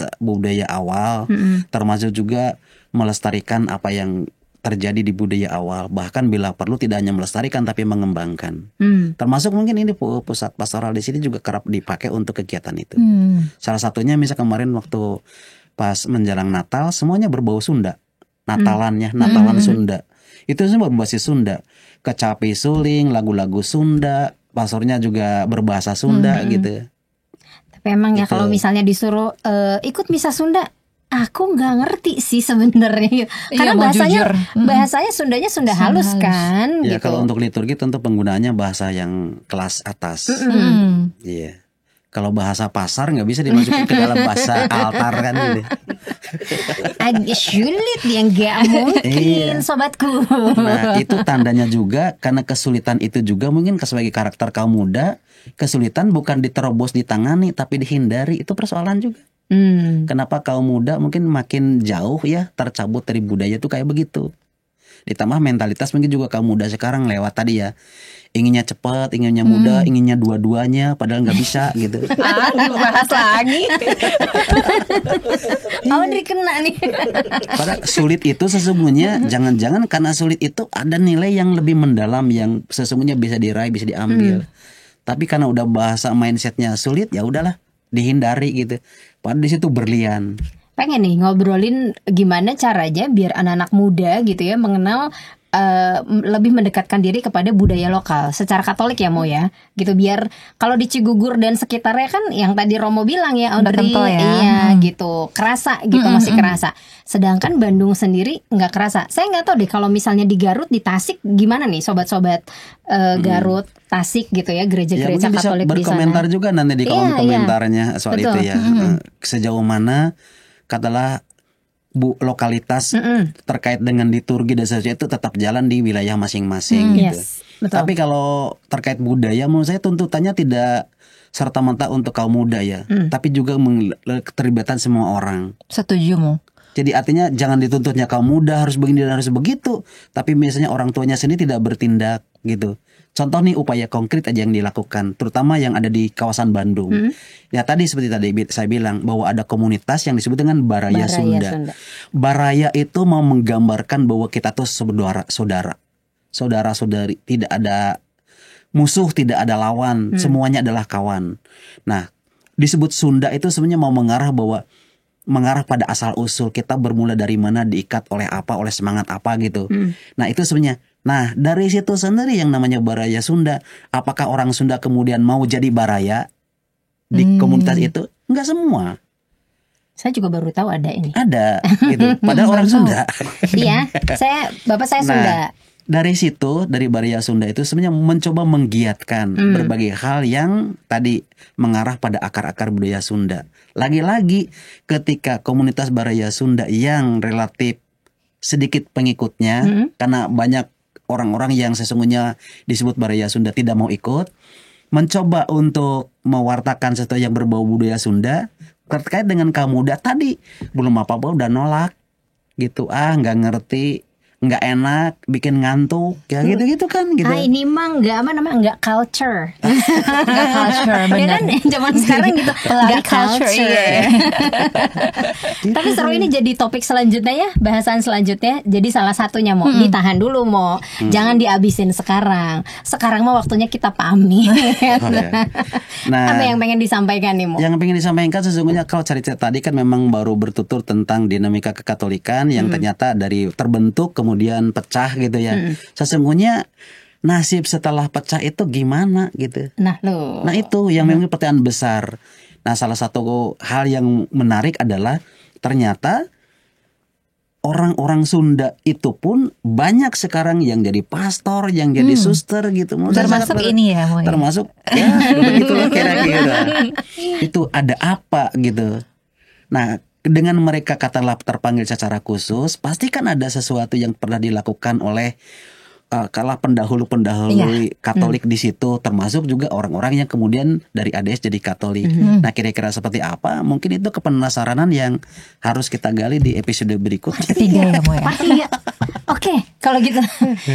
awal, termasuk juga melestarikan apa yang terjadi di budaya awal, bahkan bila perlu tidak hanya melestarikan tapi mengembangkan. Termasuk mungkin ini pusat pastoral di sini juga kerap dipakai untuk kegiatan itu. Salah satunya misal kemarin waktu pas menjelang Natal semuanya berbau Sunda. Natalan Sunda. Itu semua berbasis Sunda. Kecapi suling, lagu-lagu Sunda, pastornya juga berbahasa Sunda gitu. Tapi emang ya Gitu. kalau misalnya disuruh ikut misa Sunda, aku nggak ngerti sih sebenarnya. Karena mau bahasanya jujur. bahasanya Sundanya Sunda halus kan Ya gitu. kalau untuk liturgi tentu penggunaannya bahasa yang kelas atas. Iya. Kalau bahasa pasar nggak bisa dimasukin ke dalam bahasa altar kan gitu. Agak sulit yang gak mungkin Iya. sobatku. Nah itu tandanya juga karena kesulitan itu juga mungkin sebagai karakter kaum muda, kesulitan bukan diterobos ditangani tapi dihindari, itu persoalan juga. Kenapa kaum muda mungkin makin jauh ya tercabut dari budaya itu kayak begitu. Ditambah mentalitas mungkin juga kaum muda sekarang lewat tadi ya, inginnya cepat, inginnya mudah, inginnya dua-duanya padahal nggak bisa gitu. Bahas lagi. Audrey kena nih. Padahal sulit itu sesungguhnya jangan-jangan karena sulit itu ada nilai yang lebih mendalam yang sesungguhnya bisa diraih, bisa diambil. Tapi karena udah bahasa mindsetnya sulit, ya udahlah dihindari gitu. Padahal di situ berlian. Pengen nih ngobrolin gimana caranya biar anak-anak muda gitu ya mengenal lebih mendekatkan diri kepada budaya lokal secara Katolik ya Mo ya gitu, biar kalau di Cigugur dan sekitarnya kan yang tadi Romo bilang ya Audrey, kental ya. iya gitu kerasa gitu, masih kerasa, sedangkan Bandung sendiri nggak kerasa. Saya nggak tahu deh kalau misalnya di Garut, di Tasik gimana nih sobat-sobat Garut, Tasik gitu ya, gereja-gereja mungkin bisa Katolik di sana. berkomentar juga nanti di kolom komentarnya soal Betul. itu ya. Sejauh mana katalah lokalitas terkait dengan liturgi dan seterusnya itu tetap jalan di wilayah masing-masing gitu. Yes, betul. Tapi kalau terkait budaya, menurut saya tuntutannya tidak serta-merta untuk kaum muda ya, tapi juga keterlibatan semua orang. Setuju Mo. Jadi artinya jangan dituntutnya kaum muda harus begini dan harus begitu, tapi misalnya orang tuanya sendiri tidak bertindak gitu. Contoh nih upaya konkret aja yang dilakukan, terutama yang ada di kawasan Bandung. Ya tadi seperti tadi saya bilang bahwa ada komunitas yang disebut dengan Baraya Sunda. Baraya itu mau menggambarkan bahwa kita tuh saudara-saudari, tidak ada musuh, tidak ada lawan, semuanya adalah kawan. Nah, disebut Sunda itu sebenarnya mau mengarah pada asal usul kita bermula dari mana, diikat oleh apa, oleh semangat apa gitu. Nah itu sebenarnya. Nah dari situ sendiri yang namanya Baraya Sunda. Apakah orang Sunda kemudian mau jadi baraya di komunitas itu? Enggak semua. Saya juga baru tahu ada ini. Ada gitu. Padahal orang Sunda. Iya, bapak saya Sunda. Dari situ, dari Baraya Sunda itu sebenarnya mencoba menggiatkan berbagai hal yang tadi mengarah pada akar-akar budaya Sunda. Lagi-lagi ketika komunitas Baraya Sunda yang relatif sedikit pengikutnya, karena banyak orang-orang yang sesungguhnya disebut Baraya Sunda tidak mau ikut, mencoba untuk mewartakan sesuatu yang berbau budaya Sunda terkait dengan kaum muda tadi, belum apa-apa udah nolak gitu, nggak ngerti, nggak enak, bikin ngantuk, ya gitu-gitu kan gitu. Ini mah nggak culture. Nggak culture, Ya benar. kan zaman sekarang gitu, nggak culture. iya. Tapi seru ini jadi topik selanjutnya ya, bahasan selanjutnya. Jadi salah satunya mau ditahan dulu mau, jangan dihabisin sekarang. Sekarang mah waktunya kita pamit. Nah, apa yang pengen disampaikan nih Mo? Yang pengen disampaikan sesungguhnya kalau cerita tadi kan memang baru bertutur tentang dinamika kekatolikan yang ternyata dari terbentuk kemudian pecah gitu ya. Sesungguhnya nasib setelah pecah itu gimana gitu. Nah itu yang memang pertanyaan besar. Nah salah satu hal yang menarik adalah ternyata orang-orang Sunda itu pun banyak sekarang yang jadi pastor, yang jadi suster gitu. Termasuk ini ya Mo. Termasuk ya begitulah kira-kira. Itu ada apa gitu. Nah dengan mereka katalah terpanggil secara khusus, pasti kan ada sesuatu yang pernah dilakukan oleh kalah pendahulu-pendahulu Katolik di situ, termasuk juga orang-orang yang kemudian dari ADS jadi Katolik. Nah kira-kira seperti apa? Mungkin itu kepenasaranan yang harus kita gali di episode berikutnya. Ketiga ya Mo ya. Oke, kalau gitu.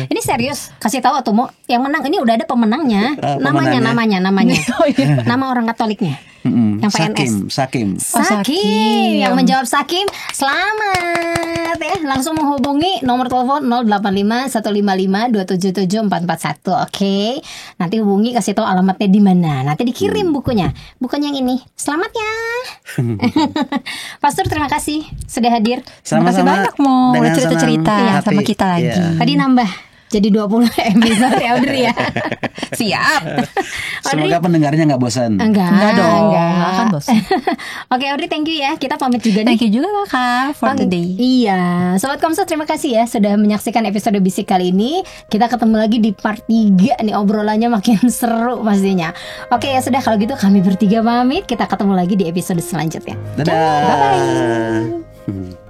Ini serius, kasih tahu tuh Mo, yang menang ini udah ada pemenangnya. Namanya. Nama orang Katoliknya. Yang PNS. Sakim. Sakim. Yang menjawab Sakim, selamat ya. Langsung menghubungi nomor telepon 085155277441. Oke. Nanti hubungi, kasih tahu alamatnya di mana. Nanti dikirim bukunya. Bukunya yang ini. Selamat ya. Pastor terima kasih sudah hadir. Terima kasih banyak Mo, udah cerita-cerita sama kita lagi. Tadi nambah jadi 20 episode ya Audrey ya. Siap. Semoga pendengarnya nggak bosan. Enggak dong. Nggak akan bosan. Oke Audrey, thank you ya. Kita pamit juga nih. Thank you juga Kakak for the day. Iya, Sobat Komsos terima kasih ya sudah menyaksikan episode Bisik kali ini. Kita ketemu lagi di part 3 nih, obrolannya makin seru pastinya. Oke ya sudah, kalau gitu kami bertiga pamit. Kita ketemu lagi di episode selanjutnya. Dadah. Bye-bye.